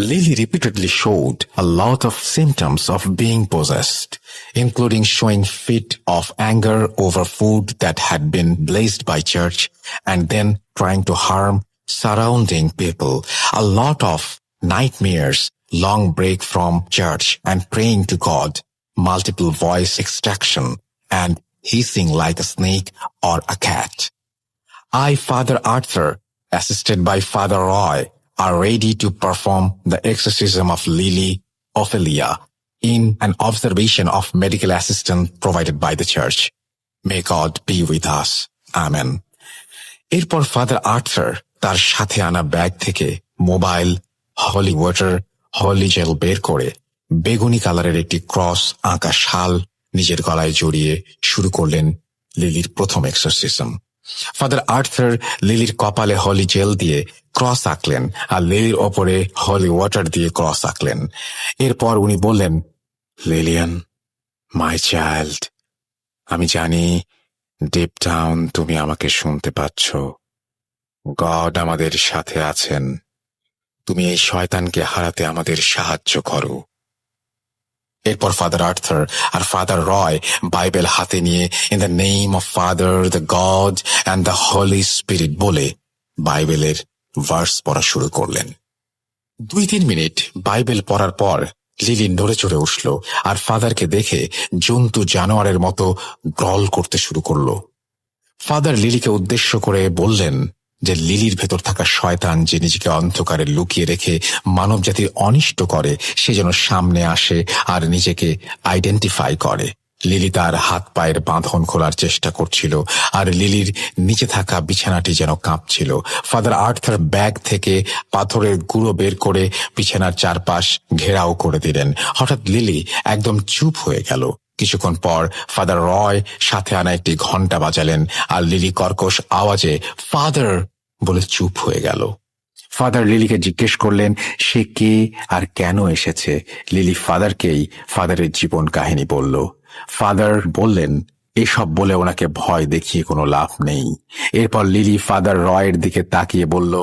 Lily repeatedly showed a lot of symptoms of being possessed, including showing fit of anger over food that had been blessed by church and then trying to harm surrounding people, a lot of nightmares, long break from church and praying to God, multiple voice extraction, and hissing like a snake or a cat. I, Father Arthur, assisted by Father Roy, are ready to perform the exorcism of Lily Ophelia in an observation of medical assistance provided by the church. May God be with us. Amen. এরপর ফাদার আর্থার তার সাথে আনা ব্যাগ থেকে মোবাইল, হলি ওয়াটার, হলি জেল বের করে বেগুনি কালারের একটি ক্রস আঁকা শাল নিজের গলায় জড়িয়ে শুরু করলেন লিলির প্রথম এক্সোসিজম। ফাদার আর্থার লিলির কপালে হলি জেল দিয়ে ক্রস আঁকলেন আর লিলির ওপরে হলি ওয়াটার দিয়ে ক্রস আঁকলেন। এরপর উনি বললেন, লিলিয়ান, মাই চাইল্ড, আমি জানি ডিপ ডাউন তুমি আমাকে শুনতে পাচ্ছ। গড আমাদের সাথে আছেন। তুমি এই শয়তানকে হারাতে আমাদের সাহায্য করো। এরপর ফাদার আর্থার আর ফাদার রয় বাইবেল হাতে নিয়ে in the name of father, the god and the Holi spirit বলে বাইবেলের ভার্স পড়া শুরু করলেন। 2-3 মিনিট বাইবেল পড়ার পর লিলি নড়ে চড়ে উঠল আর ফাদারকে দেখে জন্তু জানোয়ারের মতো গ্রল করতে শুরু করলো। ফাদার লিলিকে উদ্দেশ্য করে বললেন যে লিলির ভেতর থাকা শয়তান যে নিজেকে অন্ধকারে লুকিয়ে রেখে মানবজাতির অনিষ্ট করে সে যেন সামনে আসে আর নিজেকে আইডেন্টিফাই করে। লিলি তার হাত পায়ের বাঁধন খোলার চেষ্টা করছিল আর লিলির নিচে থাকা বিছানাটি যেন কাঁপছিল। ফাদার আর্থার ব্যাগ থেকে পাথরের গুঁড়ো বের করে বিছানার চারপাশ ঘেরাও করে দিলেন। হঠাৎ লিলি একদম চুপ হয়ে গেল। কিছুক্ষণ পর ফাদার রয় সাথে আনা একটি ঘন্টা বাজালেন আর লিলি কর্কশ আওয়াজে ফাদার বলে চুপ হয়ে গেল। ফাদার লিলিকে জিজ্ঞেস করলেন সে কে আর কেন এসেছে। লিলি ফাদারকেই ফাদারের জীবন কাহিনী বলল। ফাদার বললেন এসব বলে ওনাকে ভয় দেখিয়ে কোনো লাভ নেই। এরপর লিলি ফাদার রয়ের দিকে তাকিয়ে বলল,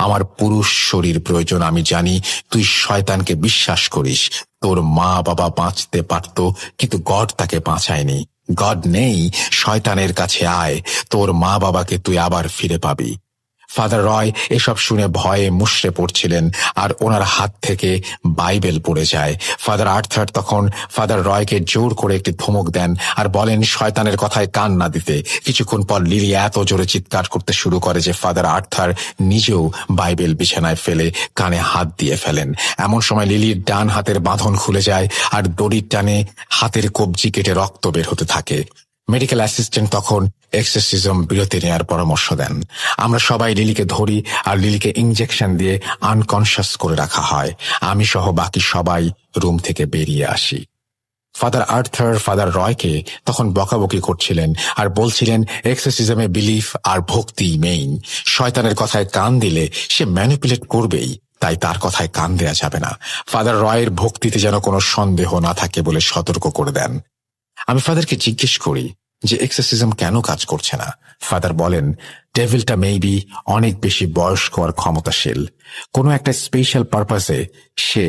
আমার পুরুষ শরীর প্রয়োজন। আমি জানি তুই শয়তানকে বিশ্বাস করিস। তোর মা বাবা বাঁচতে পারত কিন্তু গড তাকে বাঁচায়নি। গড নেই, শয়তানের কাছে আয়, তোর মা বাবাকে তুই আবার ফিরে পাবি। ফাদার রয় এসব শুনে ভয়ে মুষড়ে পড়ছিলেন আর ওনার হাত থেকে বাইবেল পড়ে যায়। ফাদার আর্থার তখন ফাদার রয়কে জোর করে একটি ধমক দেন আর বলেন শয়তানের কথায় কান না দিতে। কিছুক্ষণ পর লিলি এত জোরে চিৎকার করতে শুরু করে যে ফাদার আর্থার নিজেও বাইবেল বিছানায় ফেলে কানে হাত দিয়ে ফেলেন। এমন সময় লিলির ডান হাতের বাঁধন খুলে যায় আর দড়ির টানে হাতের কবজি কেটে রক্ত বের হতে থাকে। মেডিকেল অ্যাসিস্ট্যান্ট তখন এক্সরসিজম বিরতি নেওয়ার পরামর্শ দেন। আমরা সবাই লিলিকে ধরি আর লিলিকে ইঞ্জেকশন দিয়ে আনকনশাস করে রাখা হয়। আমি সহ বাকি সবাই রুম থেকে বেরিয়ে আসি। ফাদার আর্থার ফাদার রয়কে তখন বকাবকি করছিলেন আর বলছিলেন এক্সরসিজমে বিলিফ আর ভক্তি মেইন। শয়তানের কথায় কান দিলে সে ম্যানিপুলেট করবেই, তাই তার কথায় কান দেয়া যাবে না। ফাদার রয়ের ভক্তিতে যেন কোনো সন্দেহ না থাকে বলে সতর্ক করে দেন। আমি ফাদারকে জিজ্ঞেস করি যে এক্সরসিজম কেন কাজ করছে না। ফাদার বলেন ডেভিলটা মেবি অনেক বেশি বয়স্ক আর ক্ষমতাশীল। কোনো একটা স্পেশাল পারপাসে সে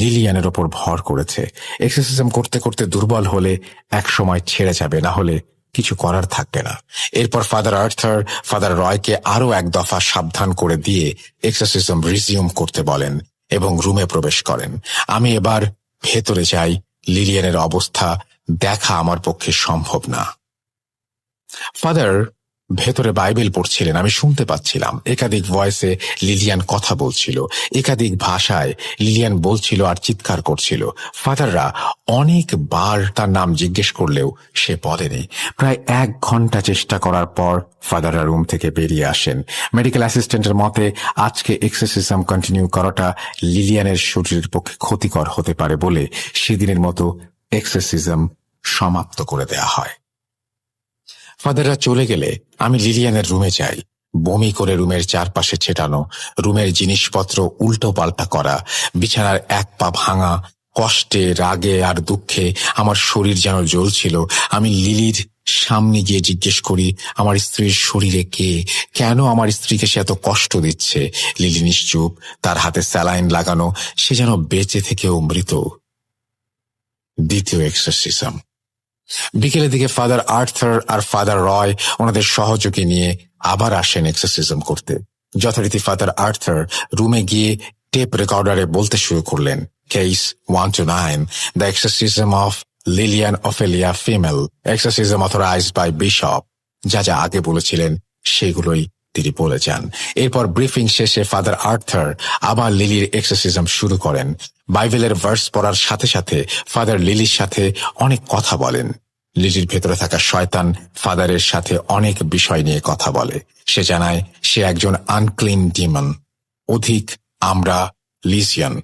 লিলিয়ানের ওপর ভর করেছে। এক্সরসিজম করতে করতে দুর্বল হলে এক সময় ছেড়ে যাবে, না হলে কিছু করার থাকবে না। এরপর ফাদার আর্থার ফাদার রয়কে আরো এক দফা সাবধান করে দিয়ে এক্সরসিজম রিজিউম করতে বলেন এবং রুমে প্রবেশ করেন। আমি এবার ভেতরে যাই। লিলিয়ানের অবস্থা দেখা আমার পক্ষে সম্ভব না। ফাদার ভেতরে বাইবেল পড়ছিলেন, আমি শুনতে পাচ্ছিলাম। একাধিক ভয়েসে লিলিয়ান কথা বলছিল, একাধিক ভাষায় লিলিয়ান বলছিল আর চিৎকার করছিল। ফাদাররা অনেকবার তার নাম জিজ্ঞেস করলেও সে বলেনি। প্রায় 1 ঘন্টা চেষ্টা করার পর ফাদাররা রুম থেকে বেরিয়ে আসেন। মেডিকেল অ্যাসিস্ট্যান্টের মতে আজকে এক্সরসিজম কন্টিনিউ করাটা লিলিয়ানের শরীরের পক্ষে ক্ষতিকর হতে পারে বলে সেদিনের মতো এক্সরসিজম সমাপ্ত করে দেয়া হয়। ফাদাররা চলে গেলে আমি লিলিয়ানের রুমে যাই। বমি করে রুমের চারপাশে ছেটানো, রুমের জিনিসপত্র উল্টো পাল্টা করা, বিছানার 1 পা ভাঙা। কষ্টে, রাগে আর দুঃখে আমার শরীর যেন জ্বলছিল। আমি লিলির সামনে গিয়ে জিজ্ঞেস করি, আমার স্ত্রীর শরীরে কে? কেন আমার স্ত্রীকে সে এত কষ্ট দিচ্ছে? লিলি নিশ্চুপ, তার হাতে স্যালাইন লাগানো, সে যেন বেঁচে থেকেও মৃত। দ্বিতীয় এক্সরসিজম। বিকেলের দিকে ফাদার আর্থার আর ফাদার রয় ওনাদের সহযোগী নিয়ে আবার আসেন এক্সরসিজম করতে। যথারীতি ফাদার আর্থার রুমে গিয়ে টেপ রেকর্ডারে বলতে শুরু করলেন, case 1 to 9, the exorcism of Lilian Ophelia female, exorcism authorised by bishop. যা যা আগে বলেছিলেন সেগুলোই তিনি বলে যান। এরপর ব্রিফিং শেষে ফাদার আর্থার আবার লিলির এক্সরসিজম শুরু করেন। বাইবেলের ভার্স পড়ার সাথে সাথে ফাদার লিলির সাথে অনেক কথা বলেন। লিলির ভেতরে থাকা শয়তান ফাদারের সাথে অনেক বিষয় নিয়ে কথা বলে। সে জানায় সে একজন আনক্লিন ডিমন, অধিক আমরা লিজিয়ন,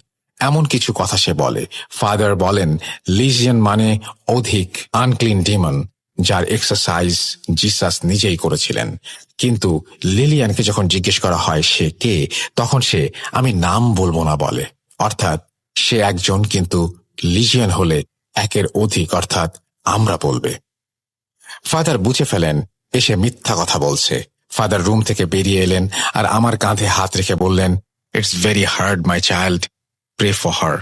এমন কিছু কথা সে বলে। ফাদার বলেন লিজিয়ন মানে অধিক, আনক্লিন ডিমন, যার এক্সারসাইজ জিসাস নিজেই করেছিলেন। কিন্তু লিলিয়ানকে যখন জিজ্ঞেস করা হয় সে কে, তখন সে আমি নাম বলবো না বলে। অর্থাৎ সে একজন, কিন্তু লিজিয়ন হলে 1-এর অধিক, অর্থাৎ আমরা বলবে। ফাদার বুঝে ফেলেন এসে মিথ্যা কথা বলছে। ফাদার রুম থেকে বেরিয়ে এলেন আর আমার কাঁধে হাত রেখে বললেন, it's very hard my child, pray for her.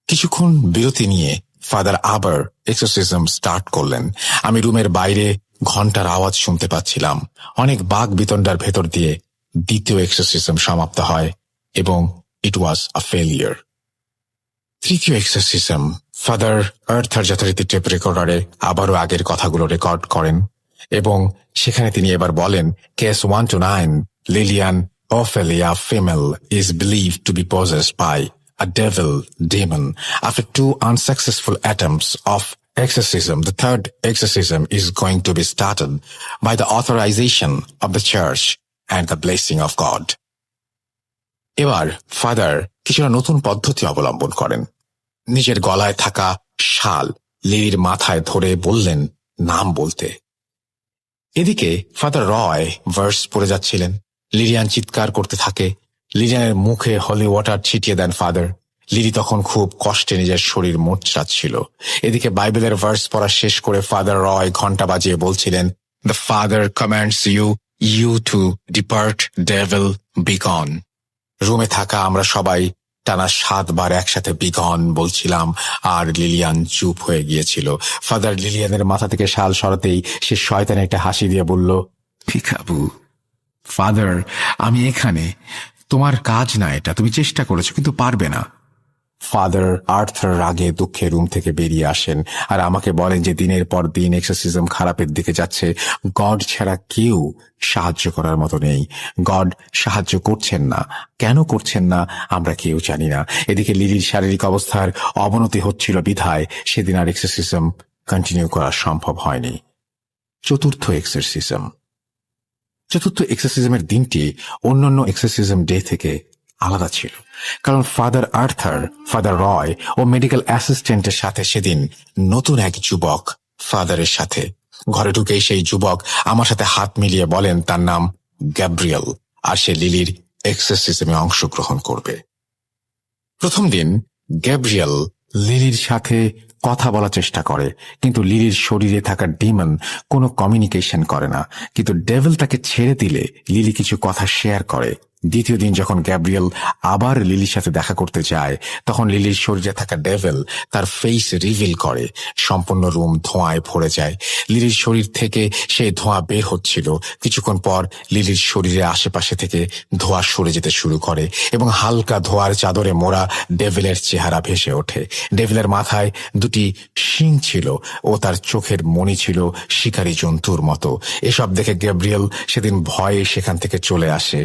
কিছুক্ষণ বিরতি নিয়ে ফাদার আবার এক্সরসিজম স্টার্ট করলেন। আমি রুমের বাইরে ঘন্টার আওয়াজ শুনতে পাচ্ছিলাম। অনেক বাক বিতণ্ডার ভেতর দিয়ে দ্বিতীয় এক্সরসিজম সমাপ্ত হয় এবং ইট ওয়াজ আ ফেলিয়ার। তৃতীয় এক্সরসিজম, ফাদার আর্থার যথারীতি টেপ রেকর্ডারে আবারও আগের কথাগুলো রেকর্ড করেন এবং সেখানে তিনি এবার বলেন, case 1 to 9, Lilian Ophelia female is believed to be possessed by a devil demon. After 2 unsuccessful attempts of exorcism, the third exorcism is going to be started by the authorization of the church and the blessing of God. এবার ফাদার কিছুটা নতুন পদ্ধতি অবলম্বন করেন। নিজের গলায় থাকা শাল লিলির মাথায় ধরে বললেন নাম বলতে। এদিকে ফাদার রয় ভার্স পড়ে যাচ্ছিলেন। লিলিয়ান চিৎকার করতে থাকে। লিলিয়ানের মুখে হলি ওয়াটার ছিটিয়ে দেন ফাদার। লিলি তখন খুব কষ্টে নিজের শরীর মোচড়াচ্ছিল। এদিকে বাইবেলের ভার্স পড়া শেষ করে ফাদার রয় ঘন্টা বাজিয়ে বলছিলেন, the father commands you to depart, devil be gone. রুমে থাকা আমরা সবাই টানা 7 বার একসাথে বিগন বলছিলাম আর লিলিয়ান চুপ হয়ে গিয়েছিল। ফাদার লিলিয়ানের মাথা থেকে শাল সরাতেই সে শয়তানে একটা হাসি দিয়ে বলল, পিকাবু, ফাদার আমি এখানে, তোমার কাজ না এটা, তুমি চেষ্টা করেছো কিন্তু পারবে না। ফাদার আর্থার রাগে দুঃখে রুম থেকে বেরিয়ে আসেন আর আমাকে বলেন যে দিনের পর দিন এক্সরসিজম খারাপের দিকে যাচ্ছে। গড ছাড়া কেউ সাহায্য করার মতো নেই। গড সাহায্য করছেন না, কেন করছেন না আমরা কেউ জানি না। এদিকে লিলির শারীরিক অবস্থার অবনতি হচ্ছিল বিধায় সেদিন আর এক্সরসিজম কন্টিনিউ করা সম্ভব হয়নি। চতুর্থ এক্সরসিজমের দিনটি অন্যান্য এক্সরসিজম ডে থেকে আলাদা ছিল, কারণ ফাদার আর্থার, ফাদার রয় ও মেডিকেল অ্যাসিস্ট্যান্টের সাথে সেদিন নতুন এক যুবক ফাদারের সাথে। ঘরে ঢুকেই সেই যুবক আমার সাথে হাত মিলিয়ে বলেন তার নাম গ্যাব্রিয়েল আর সে লিলির এক্সরসিজমে অংশগ্রহণ করবে। প্রথম দিন গ্যাব্রিয়েল লিলির সাথে কথা বলার চেষ্টা করে, কিন্তু লিলির শরীরে থাকা ডিমন কোনো কমিউনিকেশন করে না। কিন্তু ডেভিল তাকে ছেড়ে দিলে লিলি কিছু কথা শেয়ার করে। দ্বিতীয় দিন যখন গ্যাব্রিয়েল আবার লিলির সাথে দেখা করতে যায়, তখন লিলির শরীরে থাকা ডেভিল তার ফেস রিভিল করে। সম্পূর্ণ রুম ধোঁয়ায় ভরে যায়। লিলির শরীর থেকে সেই ধোঁয়া বের হচ্ছিল। কিছুক্ষণ পর লিলির শরীরে আশেপাশে থেকে ধোঁয়া সরে যেতে শুরু করে এবং হালকা ধোঁয়ার চাদরে মোড়া ডেভিলের চেহারা ভেসে ওঠে। ডেভিলের মাথায় দুটি শিং ছিল ও তার চোখের মণি ছিল শিকারী জন্তুর মতো। এসব দেখে গ্যাব্রিয়েল সেদিন ভয়ে সেখান থেকে চলে আসে।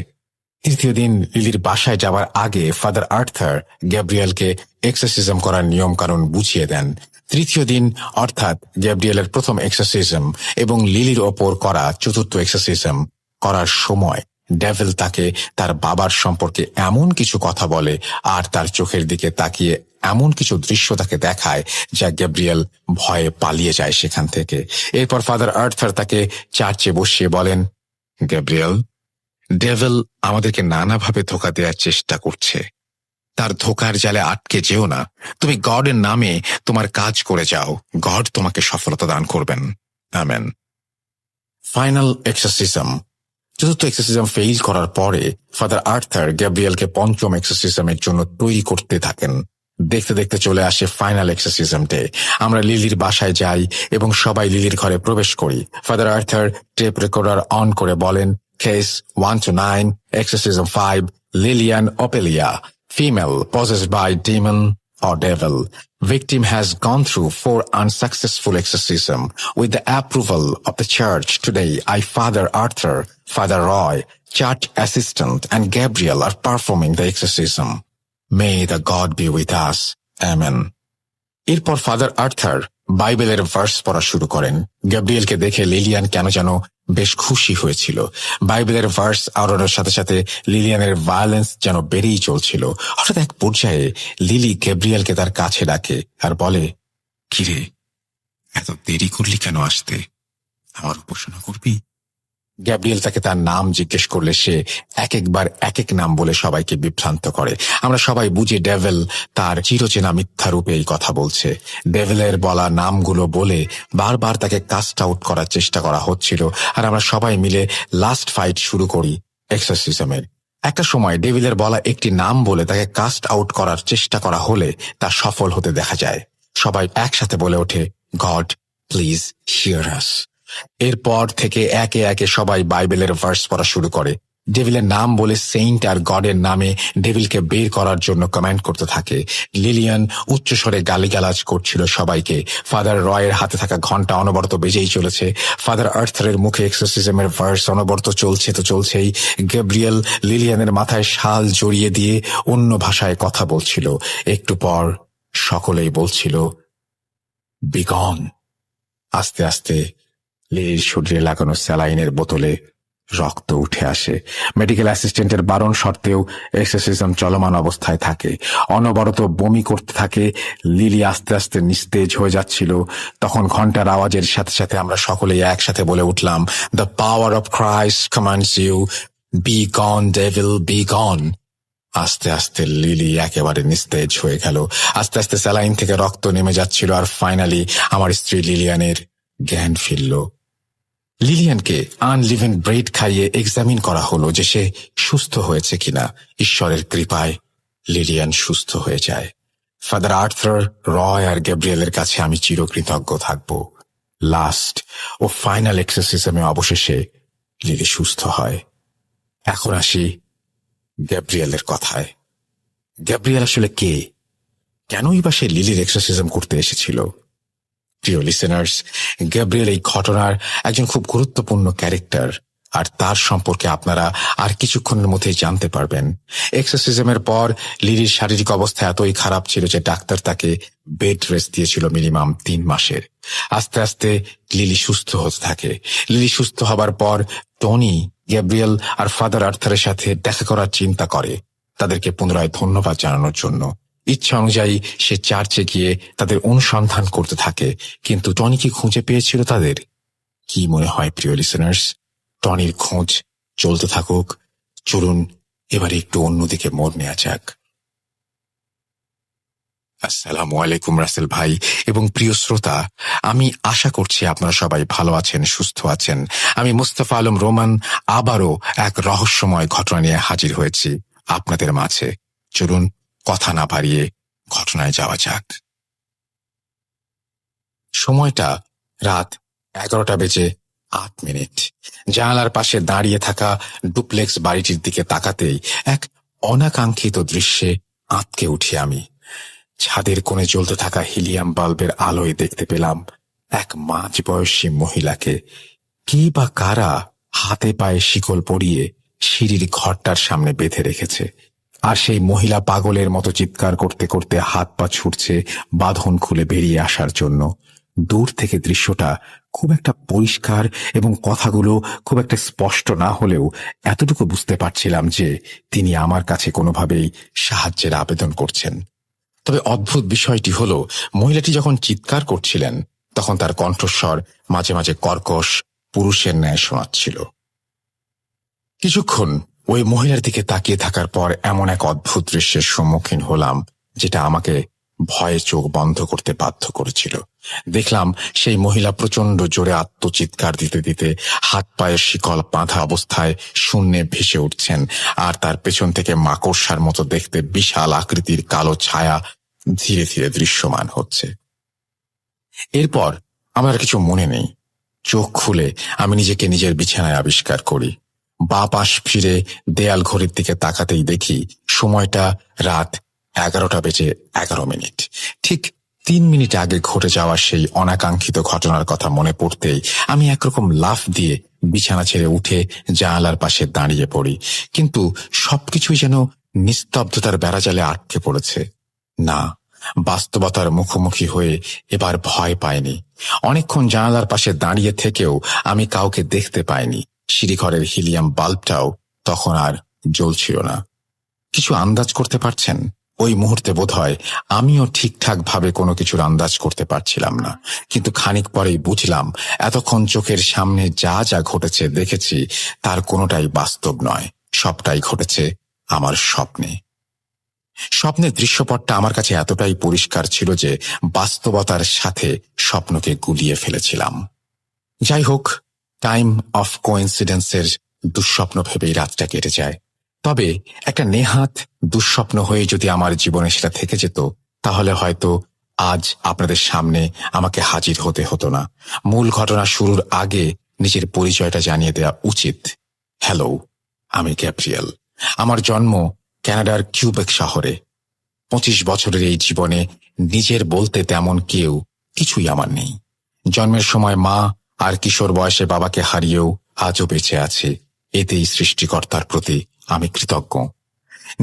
তৃতীয় দিন লিলির বাসায় যাওয়ার আগে ফাদার আর্থার গ্যাব্রিয়েলকে এক্সরসিজম করার নিয়ম কানুন বুঝিয়ে দেন। তৃতীয় দিন অর্থাৎ গ্যাব্রিয়েলের প্রথম এক্সরসিজম এবং লিলির ওপর করা চতুর্থ এক্সরসিজম করার সময় ডেভিল তাকে তার বাবার সম্পর্কে এমন কিছু কথা বলে আর তার চোখের দিকে তাকিয়ে এমন কিছু দৃশ্য তাকে দেখায় যা গ্যাব্রিয়েল ভয়ে পালিয়ে যায় সেখান থেকে। এরপর ফাদার আর্থার তাকে চার্চে বসিয়ে বলেন, গ্যাব্রিয়েল, ডেভিল আমাদেরকে নানাভাবে ধোঁকা দেওয়ার চেষ্টা করছে। তার ধোঁকার জালে আটকে যেও না। তুমি গডের নামে তোমার কাজ করে যাও। গড তোমাকে সফলতা দান করবেন। আমেন। Final exorcism. চতুর্থ এক্সরসিজম ফেইল করার পরে ফাদার আর্থার গ্যাব্রিয়েলকে পঞ্চম এক্সরসিজমের জন্য তৈরি করতে থাকেন। দেখতে দেখতে চলে আসে ফাইনাল এক্সরসিজম ডে। আমরা লিলির বাসায় যাই এবং সবাই লিলির ঘরে প্রবেশ করি। Father Arthur tape recorder on করে বলেন, Case 1 to 9, Exorcism 5, Lilian Opelia, female possessed by demon or devil. Victim has gone through 4 unsuccessful exorcism. With the approval of the church, today I, Father Arthur, Father Roy, church assistant and Gabriel are performing the exorcism. May the God be with us. Amen. এরপর ফাদার আর্থার বাইবেলের ভার্স পড়া শুরু করেন। গ্যাব্রিয়েলকে দেখে লিলিয়ান কেন যেন বেশ খুশি হয়েছিল। বাইবেলের ভার্স আওড়ানোর সাথে সাথে লিলিয়ানের ভায়োলেন্স যেন বেড়েই চলছিল। হঠাৎ এক পর্যায়ে লিলি গ্যাব্রিয়েলকে তার কাছে ডাকে আর বলে, কিরে, এত দেরি করলি কেন আসতে? আমার উপাসনা করবি? গ্যাব্রিয়েল তাকে তার নাম জিজ্ঞেস করলে সে এক একবার এক এক নাম বলে সবাইকে বিভ্রান্ত করে। আমরা সবাই বুঝি ডেভিল তার চিরচেনা মিথ্যা রূপে এই কথা বলছে। ডেভিলের বলা নামগুলো বলে বারবার তাকে কাস্ট আউট করার চেষ্টা করা হচ্ছিল আর আমরা সবাই মিলে লাস্ট ফাইট শুরু করি এক্সরসিজমের। একটা সময় ডেভিলের বলা একটি নাম বলে তাকে কাস্ট আউট করার চেষ্টা করা হলে তা সফল হতে দেখা যায়। সবাই একসাথে বলে ওঠে, গড প্লিজ হিয়ার আস। এরপর থেকে একে একে সবাই বাইবেলের ভার্স পড়া শুরু করে। ডেভিলের নাম বলে সেইন্ট আর গডের নামে ডেভিলকে বের করার জন্য কমেন্ট করতে থাকে। লিলিয়ান উচ্চস্বরে গালিগালাজ করছিল সবাইকে। ফাদার রয়ের হাতে থাকা ঘন্টা অনবরত বেজেই চলেছে। ফাদার আর্থারের মুখে এক্সরসিজমের ভার্স অনবরত চলছে তো চলছেই। গ্যাব্রিয়েল লিলিয়ানের মাথায় শাল জড়িয়ে দিয়ে অন্য ভাষায় কথা বলছিল। একটু পর সকলেই বলছিল, বিগন। আস্তে আস্তে লিলির শরীরে লাগানো স্যালাইনের বোতলে রক্ত উঠে আসে। মেডিকেল অ্যাসিস্ট্যান্টের বারণ সত্ত্বেও এক্সরসিজম চলমান অবস্থায় থাকে। অনবরত বমি করতে থাকে। লিলি আস্তে আস্তে নিস্তেজ হয়ে যাচ্ছিল। তখন ঘন্টার আওয়াজের সাথে সাথে আমরা সকলেই একসাথে বলে উঠলাম, the power of Christ commands you, be gone devil, be gone. আস্তে আস্তে লিলি একেবারে নিস্তেজ হয়ে গেল। আস্তে আস্তে স্যালাইন থেকে রক্ত নেমে যাচ্ছিল আর ফাইনালি আমার স্ত্রী লিলিয়ানের জ্ঞান ফিরল। লিলিয়ানকে আনলিভেন ব্রেড খাইয়ে এক্সামিন করা হলো যে সে সুস্থ হয়েছে কিনা। ঈশ্বরের কৃপায় লিলিয়ান সুস্থ হয়ে যায়। ফাদার আর্থার, রয় আর গ্যাব্রিয়েলের কাছে আমি চিরকৃতজ্ঞ থাকব। লাস্ট ও ফাইনাল এক্সরসিজমে অবশেষে লিলি সুস্থ হয়। এখন আসি গ্যাব্রিয়েলের কথায়। গ্যাব্রিয়েল আসলে কে? কেনই বা সে লিলির এক্সরসিজম করতে এসেছিল? প্রিয় লিসেনার্স, গ্যাব্রিয়েল এই ঘটনার একজন খুব গুরুত্বপূর্ণ ক্যারেক্টার আর তার সম্পর্কে আপনারা আর কিছুক্ষণের মধ্যেই জানতে পারবেন। এক্সরসিজমের পর লিলির শারীরিক অবস্থা এতই খারাপ ছিল যে ডাক্তার তাকে বেড রেস্ট দিয়েছিল মিনিমাম 3 মাসের। আস্তে আস্তে লিলি সুস্থ হতে থাকে। লিলি সুস্থ হবার পর টনি, গ্যাব্রিয়েল আর ফাদার আর্থারের সাথে দেখা করার চিন্তা করে, তাদেরকে পুনরায় ধন্যবাদ জানানোর জন্য। ইচ্ছা অনুযায়ী সে চার্চে গিয়ে তাদের অনুসন্ধান করতে থাকে। কিন্তু টনি কি খুঁজে পেয়েছিল তাদের? কি মনে হয় প্রিয় লিসেনার্স? টনির খোঁজ চলতে থাকুক। চলুন এবারে একটু অন্যদিকে মোড় নেওয়া যাক। আসসালামু আলাইকুম রাসেল ভাই এবং প্রিয় শ্রোতা, আমি আশা করছি আপনারা সবাই ভালো আছেন, সুস্থ আছেন। আমি মুস্তাফা আলম রোমান আবারও এক রহস্যময় ঘটনা নিয়ে হাজির হয়েছি আপনাদের মাঝে। চলুন কথা না বাড়িয়ে ঘটনায় যাওয়া যাক। সময়টা রাত 11:08। জানালার পাশে দাঁড়িয়ে থাকা ডুপ্লেক্স বাড়িটির দিকে তাকাতেই এক অনাকাঙ্ক্ষিত দৃশ্যে আঁতকে উঠি আমি। ছাদের কোণে জ্বলতে থাকা হিলিয়াম বাল্বের আলোয় দেখতে পেলাম এক মাঝবয়সী মহিলাকে। কি বা কারা হাতে পায়ে শিকল পরিয়ে সিঁড়ির ঘরটার সামনে বেঁধে রেখেছে, আর সেই মহিলা পাগলের মতো চিৎকার করতে করতে হাত পা ছুটছে বাঁধন খুলে বেরিয়ে আসার জন্য। দূর থেকে দৃশ্যটা খুব একটা পরিষ্কার এবং কথাগুলো খুব একটা স্পষ্ট না হলেও এতটুকু বুঝতে পারছিলাম যে তিনি আমার কাছে কোনোভাবেই সাহায্যের আবেদন করছেন। তবে অদ্ভুত বিষয়টি হল, মহিলাটি যখন চিৎকার করছিলেন তখন তার কণ্ঠস্বর মাঝে মাঝে কর্কশ পুরুষের ন্যায় শোনাচ্ছিল। কিছুক্ষণ ওই মহিলার দিকে তাকিয়ে থাকার পর এমন এক অদ্ভুত দৃশ্যের সম্মুখীন হলাম যেটা আমাকে ভয়ে চোখ বন্ধ করতে বাধ্য করেছিল। দেখলাম সেই মহিলা প্রচণ্ড জোরে আত্মচিৎকার দিতে দিতে হাত পায়ের শিকল বাঁধা অবস্থায় শূন্যে ভেসে উঠছেন, আর তার পেছন থেকে মাকড়সার মতো দেখতে বিশাল আকৃতির কালো ছায়া ধীরে ধীরে দৃশ্যমান হচ্ছে। এরপর আমার আর কিছু মনে নেই। চোখ খুলে আমি নিজেকে নিজের বিছানায় আবিষ্কার করি। বাঁ পাশ ফিরে দেয়াল ঘড়ির দিকে তাকাতেই দেখি সময়টা রাত 11:11। ঠিক 3 মিনিট আগে ঘটে যাওয়া সেই অনাকাঙ্ক্ষিত ঘটনার কথা মনে পড়তেই আমি একরকম লাফ দিয়ে বিছানা ছেড়ে উঠে জানালার পাশে দাঁড়িয়ে পড়ি। কিন্তু সবকিছুই যেন নিস্তব্ধতার বেড়াজালে আটকে পড়েছে। না, বাস্তবতার মুখোমুখি হয়ে এবার ভয় পাইনি। অনেকক্ষণ জানালার পাশে দাঁড়িয়ে থেকেও আমি কাউকে দেখতে পাইনি। সিঁড়িঘরের হিলিয়াম বাল্বটাও তখন আর জ্বলছিল না। কিছু আন্দাজ করতে পারছেন? ওই মুহূর্তে বোধহয় আমিও ঠিকঠাক ভাবে কোনো কিছুর আন্দাজ করতে পারছিলাম না। কিন্তু খানিক পরেই বুঝলাম এতক্ষণ চোখের সামনে যা যা ঘটেছে দেখেছি তার কোনোটাই বাস্তব নয়, সবটাই ঘটেছে আমার স্বপ্নে। স্বপ্নের দৃশ্যপটটা আমার কাছে এতটাই পরিষ্কার ছিল যে বাস্তবতার সাথে স্বপ্নকে গুলিয়ে ফেলেছিলাম। যাই হোক, টাইম অফ কোইন্সিডেন্সের দুঃস্বপ্ন ভেবেই রাতটা কেটে যায়। তবে একটা নেহাত দুঃস্বপ্ন হয়ে যদি আমার জীবনে সেটা থেকে যেত, তাহলে হয়তো আজ আপনাদের সামনে আমাকে হাজির হতে হতো না। মূল ঘটনা শুরুর আগে নিজের পরিচয়টা জানিয়ে দেওয়া উচিত। হ্যালো, আমি গ্যাব্রিয়েল। আমার জন্ম কানাডার কিউবেক শহরে। 25 বছরের এই জীবনে নিজের বলতে তেমন কেউ কিছুই আমার নেই। জন্মের সময় মা আর কিশোর বয়সে বাবাকে হারিয়েও আজও বেঁচে আছে। এতেই সৃষ্টিকর্তার প্রতি আমি কৃতজ্ঞ।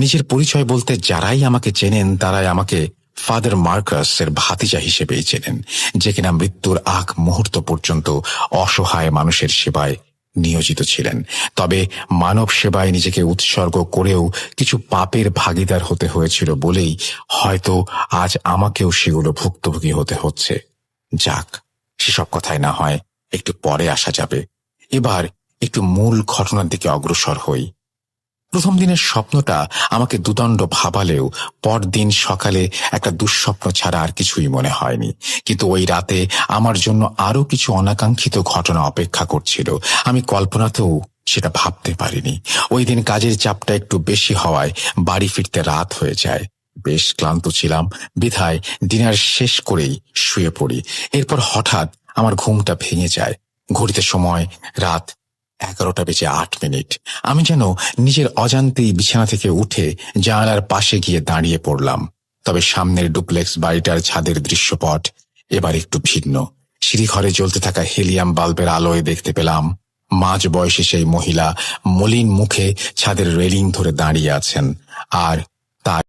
নিজের পরিচয় বলতে যারাই আমাকে চেনেন তারাই আমাকে ফাদার মার্কাস এর ভাতিজা হিসেবেই চেনেন, যে কিনা মৃত্যুর আগ মুহূর্ত পর্যন্ত অসহায় মানুষের সেবায় নিয়োজিত ছিলেন। তবে মানব সেবায় নিজেকে উৎসর্গ করেও কিছু পাপের ভাগীদার হতে হয়েছিল বলেই হয়তো আজ আমাকেও সেগুলো ভুক্তভোগী হতে হচ্ছে। যাক, সেসব কথায় না হয় একটু পরে আসা যাবে। এবার একটু মূল ঘটনার দিকে অগ্রসর হই। প্রথম দিনের স্বপ্নটা আমাকে দুদণ্ড ভাবালেও পরদিন সকালে একটা দুঃস্বপ্ন ছাড়া আর কিছুই মনে হয়নি। কিন্তু ওই রাতে আমার জন্য আরো কিছু অনাকাঙ্ক্ষিত ঘটনা অপেক্ষা করছিল। আমি কল্পনাতেও সেটা ভাবতে পারিনি। ওই দিন কাজের চাপটা একটু বেশি হওয়ায় বাড়ি ফিরতে রাত হয়ে যায়। বেশ ক্লান্ত ছিলাম, বিধায় ডিনার শেষ করেই শুয়ে পড়ি। এরপর হঠাৎ আমার ঘুমটা ভেঙে যায়। ঘড়িতে সময় রাত 11:08। আমি যেন নিজের অজান্তেই বিছানা থেকে উঠে জানালার পাশে গিয়ে দাঁড়িয়ে পড়লাম। তবে সামনের ডুপ্লেক্স বাড়িটার ছাদের দৃশ্যপট এবার একটু ভিন্ন। সিঁড়িঘরে জ্বলতে থাকা হিলিয়াম বাল্বের আলোয় দেখতে পেলাম মাঝ বয়সী সেই মহিলা মলিন মুখে ছাদের রেলিং ধরে দাঁড়িয়ে আছেন, আর তার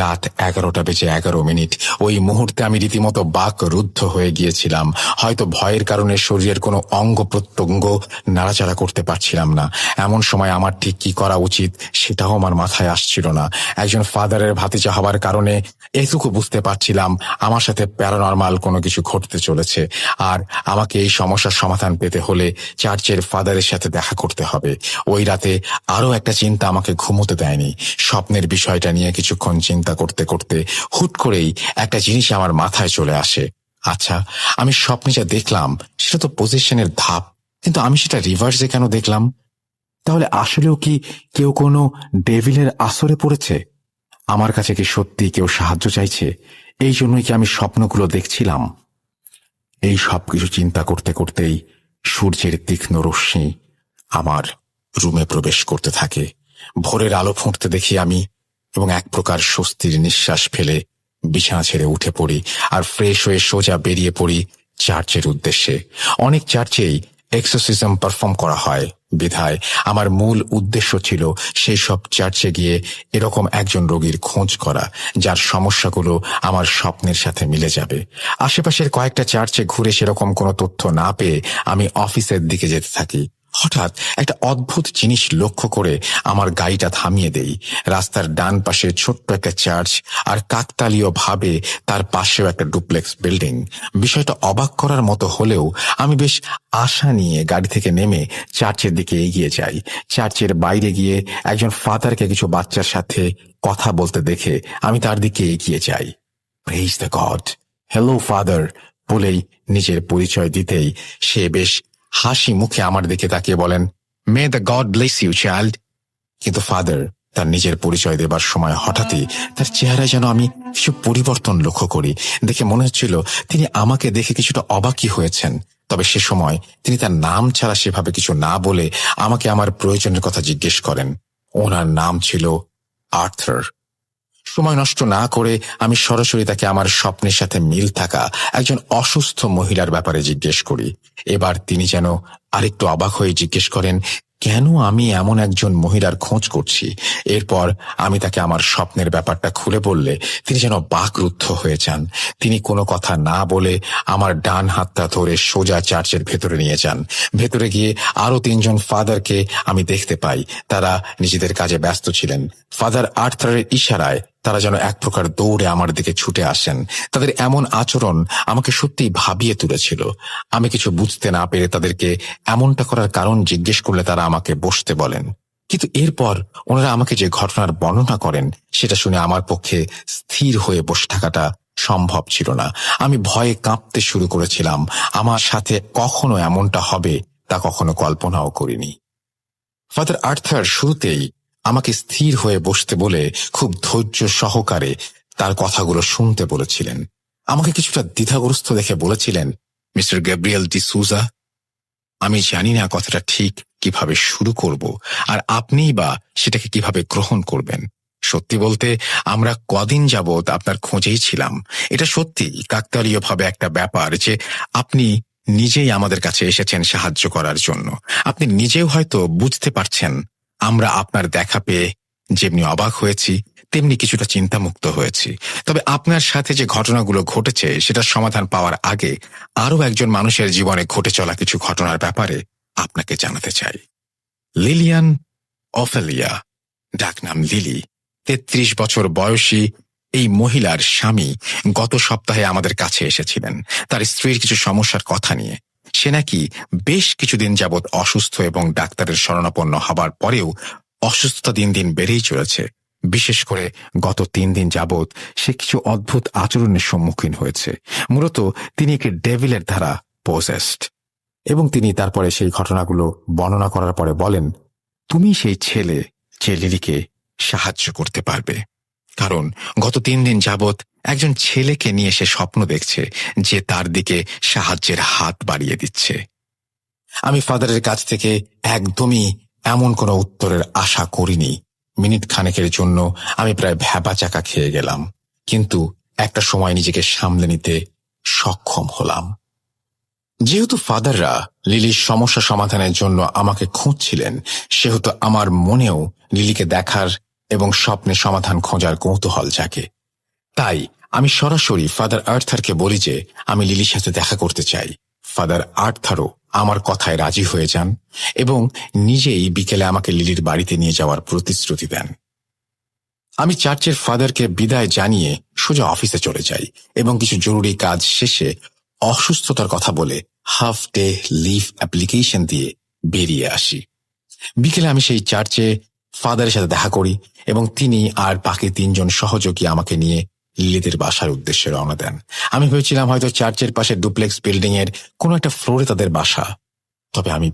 রাত 11:11। ওই মুহূর্তে আমি রীতিমতো বাকরুদ্ধ হয়ে গিয়েছিলাম। হয়তো ভয়ের কারণে শরীরের কোনো অঙ্গ প্রত্যঙ্গ নাড়াচাড়া করতে পারছিলাম না। এমন সময় আমার ঠিক কি করা উচিত সেটাও আমার মাথায় আসছিল না। একজন ফাদারের ভাতিজা হওয়ার কারণে এটুকু বুঝতে পারছিলাম আমার সাথে প্যারানরমাল কোনো কিছু ঘটতে চলেছে, আর আমাকে এই সমস্যার সমাধান পেতে হলে চার্চের ফাদারের সাথে দেখা করতে হবে। ওই রাতে আরও একটা চিন্তা আমাকে ঘুমোতে দেয়নি। স্বপ্নের বিষয়টা নিয়ে কিছুক্ষণ চিন্তা করতে করতে হুট করেই একটা জিনিস আমার মাথায় চলে আসে। আচ্ছা, আমি স্বপ্নে যা দেখলাম সেটা তো পজিশনের ধাপ, কিন্তু আমি সেটা রিভার্সে কেন দেখলাম? তাহলে আসলেও কি কেউ কোনো ডেভিলের আসরে পড়েছে? আমার কাছে কি সত্যি কেউ সাহায্য চাইছে? এই জন্যই কি আমি স্বপ্নগুলো দেখছিলাম? এই সবকিছু চিন্তা করতে করতেই সূর্যের তীক্ষ্ণ রশ্মি আমার রুমে প্রবেশ করতে থাকে। ভোরের আলো ফুটতে দেখি আমি, এবং এক প্রকার স্বস্তির নিঃশ্বাস ফেলে বিছানা ছেড়ে উঠে পড়ি আর ফ্রেশ হয়ে সোজা বেরিয়ে পড়ি চার্চের উদ্দেশ্যে। অনেক চার্চেই এক্সোসিজম পারফর্ম করা হয়, বিধায় আমার মূল উদ্দেশ্য ছিল সেই সব চার্চে গিয়ে এরকম একজন রোগীর খোঁজ করা যার সমস্যাগুলো আমার স্বপ্নের সাথে মিলে যাবে। আশেপাশের কয়েকটা চার্চে ঘুরে সেরকম কোনো তথ্য না পেয়ে আমি অফিসের দিকে যেতে থাকি। হঠাৎ একটা অদ্ভুত জিনিস লক্ষ্য করে আমার গাড়িটা থামিয়ে দেই। রাস্তার ডান পাশে ছোট্ট একটা চার্চ, আর কাকতালীয় ভাবে তার পাশেও একটা ডুপ্লেক্স বিল্ডিং। বিষয়টা অবাক করার মতো হলেও আমি বেশ আশা নিয়ে গাড়ি থেকে নেমে চার্চের দিকে এগিয়ে যাই। চার্চের বাইরে গিয়ে একজন ফাদারকে কিছু বাচ্চার সাথে কথা বলতে দেখে আমি তার দিকে এগিয়ে যাই। Praise the god, hello father বলেই নিজের পরিচয় দিতেই সে বেশ হাসি মুখে আমার দিকে তাকিয়ে বলেন, may the God bless you child. কিন্তু ফাদার তার নিজের পরিচয় দেবার সময় হঠাৎই তার চেহারায় যেন আমি কিছু পরিবর্তন লক্ষ্য করি। দেখে মনে হচ্ছিল তিনি আমাকে দেখে কিছুটা অবাকই হয়েছেন। তবে সে সময় তিনি তার নাম ছাড়া সেভাবে কিছু না বলে আমাকে আমার প্রয়োজনের কথা জিজ্ঞেস করেন। ওনার নাম ছিল আর্থার। সময় নষ্ট না করে আমি সরাসরি তাকে আমার স্বপ্নের সাথে মিল থাকা একজন অসুস্থ মহিলার ব্যাপারে জিজ্ঞেস করি। এবার তিনি যেন আরেকটু অবাক হয়ে জিজ্ঞেস করেন কেন আমি এমন একজন মহিলার খোঁজ করছি। এরপর আমি তাকে আমার স্বপ্নের ব্যাপারটা খুলে বললে তিনি যেন বাকরুদ্ধ হয়ে যান। তিনি কোনো কথা না বলে আমার ডান হাতটা ধরে সোজা চার্চের ভেতরে নিয়ে যান। ভেতরে গিয়ে আরো 3 জন ফাদারকে আমি দেখতে পাই। তারা নিজেদের কাজে ব্যস্ত ছিলেন। ফাদার আর্থারের ইশারায় তারা যেন এক প্রকার দৌড়ে আমার দিকে ছুটে আসেন। তাদের এমন আচরণ আমাকে সত্যিই ভাবিয়ে তুলেছিল। আমি কিছু বুঝতে না পেরে তাদেরকে এমনটা করার কারণ জিজ্ঞেস করলে তারা আমাকে বসতে বলেন। কিন্তু এরপর ওনারা আমাকে যে ঘটনার বর্ণনা করেন সেটা শুনে আমার পক্ষে স্থির হয়ে বসে থাকাটা সম্ভব ছিল না। আমি ভয়ে কাঁপতে শুরু করেছিলাম। আমার সাথে কখনো এমনটা হবে তা কখনো কল্পনাও করিনি। ফাদার আর্থার শুরুতেই আমাকে স্থির হয়ে বসতে বলে খুব ধৈর্য সহকারে তার কথাগুলো শুনতে বলেছিলেন। আমাকে কিছুটা দ্বিধাগ্রস্ত দেখে বলেছিলেন, মিস্টার গ্যাব্রিয়েল ডি সুজা, আমি জানি না কথাটা ঠিক কিভাবে শুরু করব, আর আপনিই বা সেটাকে কিভাবে গ্রহণ করবেন। সত্যি বলতে আমরা কদিন যাবৎ আপনার খোঁজেই ছিলাম। এটা সত্যি কাকতালীয়ভাবে একটা ব্যাপার যে আপনি নিজেই আমাদের কাছে এসেছেন সাহায্য করার জন্য। আপনি নিজেও হয়তো বুঝতে পারছেন আমরা আপনার দেখা পেয়ে যেমনি অবাক হয়েছি তেমনি কিছুটা চিন্তামুক্ত হয়েছি। তবে আপনার সাথে যে ঘটনাগুলো ঘটেছে সেটার সমাধান পাওয়ার আগে আরও একজন মানুষের জীবনে ঘটে চলা কিছু ঘটনার ব্যাপারে আপনাকে জানাতে চাই। লিলিয়ান অফেলিয়া, ডাকনাম লিলি, 33 বছর বয়সী এই মহিলার স্বামী গত সপ্তাহে আমাদের কাছে এসেছিলেন তার স্ত্রীর কিছু সমস্যার কথা নিয়ে। সে নাকি বেশ কিছুদিন যাবৎ অসুস্থ এবং ডাক্তারের শরণাপন্ন হবার পরেও অসুস্থতা দিন দিন বেড়েই চলেছে। বিশেষ করে গত 3 দিন যাবৎ সে কিছু অদ্ভুত আচরণের সম্মুখীন হয়েছে। মূলত তিনি একটি ডেভিলের দ্বারা পজেসড। এবং তিনি তারপরে সেই ঘটনাগুলো বর্ণনা করার পরে বলেন, তুমি সেই ছেলে যে লিলিকে সাহায্য করতে পারবে, কারণ গত 3 দিন যাবৎ একজন ছেলেকে নিয়ে সে স্বপ্ন দেখছে যে তার দিকে সাহায্যের হাত বাড়িয়ে দিচ্ছে। আমি ফাদারের কাছ থেকে একদমই এমন কোনো উত্তরের আশা করিনি। মিনিট খানেকের জন্য আমি প্রায় ভ্যাবাচাকা খেয়ে গেলাম, কিন্তু একটা সময় নিজেকে সামলে নিতে সক্ষম হলাম। যেহেতু ফাদাররা লিলির সমস্যা সমাধানের জন্য আমাকে খুঁজছিলেন, সেহেতু আমার মনেও লিলিকে দেখার এবং স্বপ্নে সমাধান খোঁজার কৌতূহল জাগে। তাই আমি সরাসরি ফাদার আর্থারকে বলি যে আমি লিলির সাথে দেখা করতে চাই। ফাদার আর্থারও আমার কথায় রাজি হয়ে যান এবং নিজেই বিকেলে আমাকে লিলির বাড়িতে নিয়ে যাওয়ার প্রতিশ্রুতি দেন। আমি চার্চের ফাদারকে বিদায় জানিয়ে সোজা অফিসে চলে যাই এবং কিছু জরুরি কাজ শেষে অসুস্থতার কথা বলে হাফ ডে লিভ অ্যাপ্লিকেশন দিয়ে বেরিয়ে আসি। বিকেলে আমি সেই চার্চে ফাদারের সাথে দেখা করি এবং তিনি আর বাকি 3 জন সহযোগী আমাকে নিয়ে লিলিদের বাসার উদ্দেশ্যে রওনা দেন। আমি ভেবেছিলাম হয়তো চার্চের পাশে ডুপ্লেক্স বিল্ডিং এর কোনো একটা ফ্লোরে তাদের বাসা, তবে আমি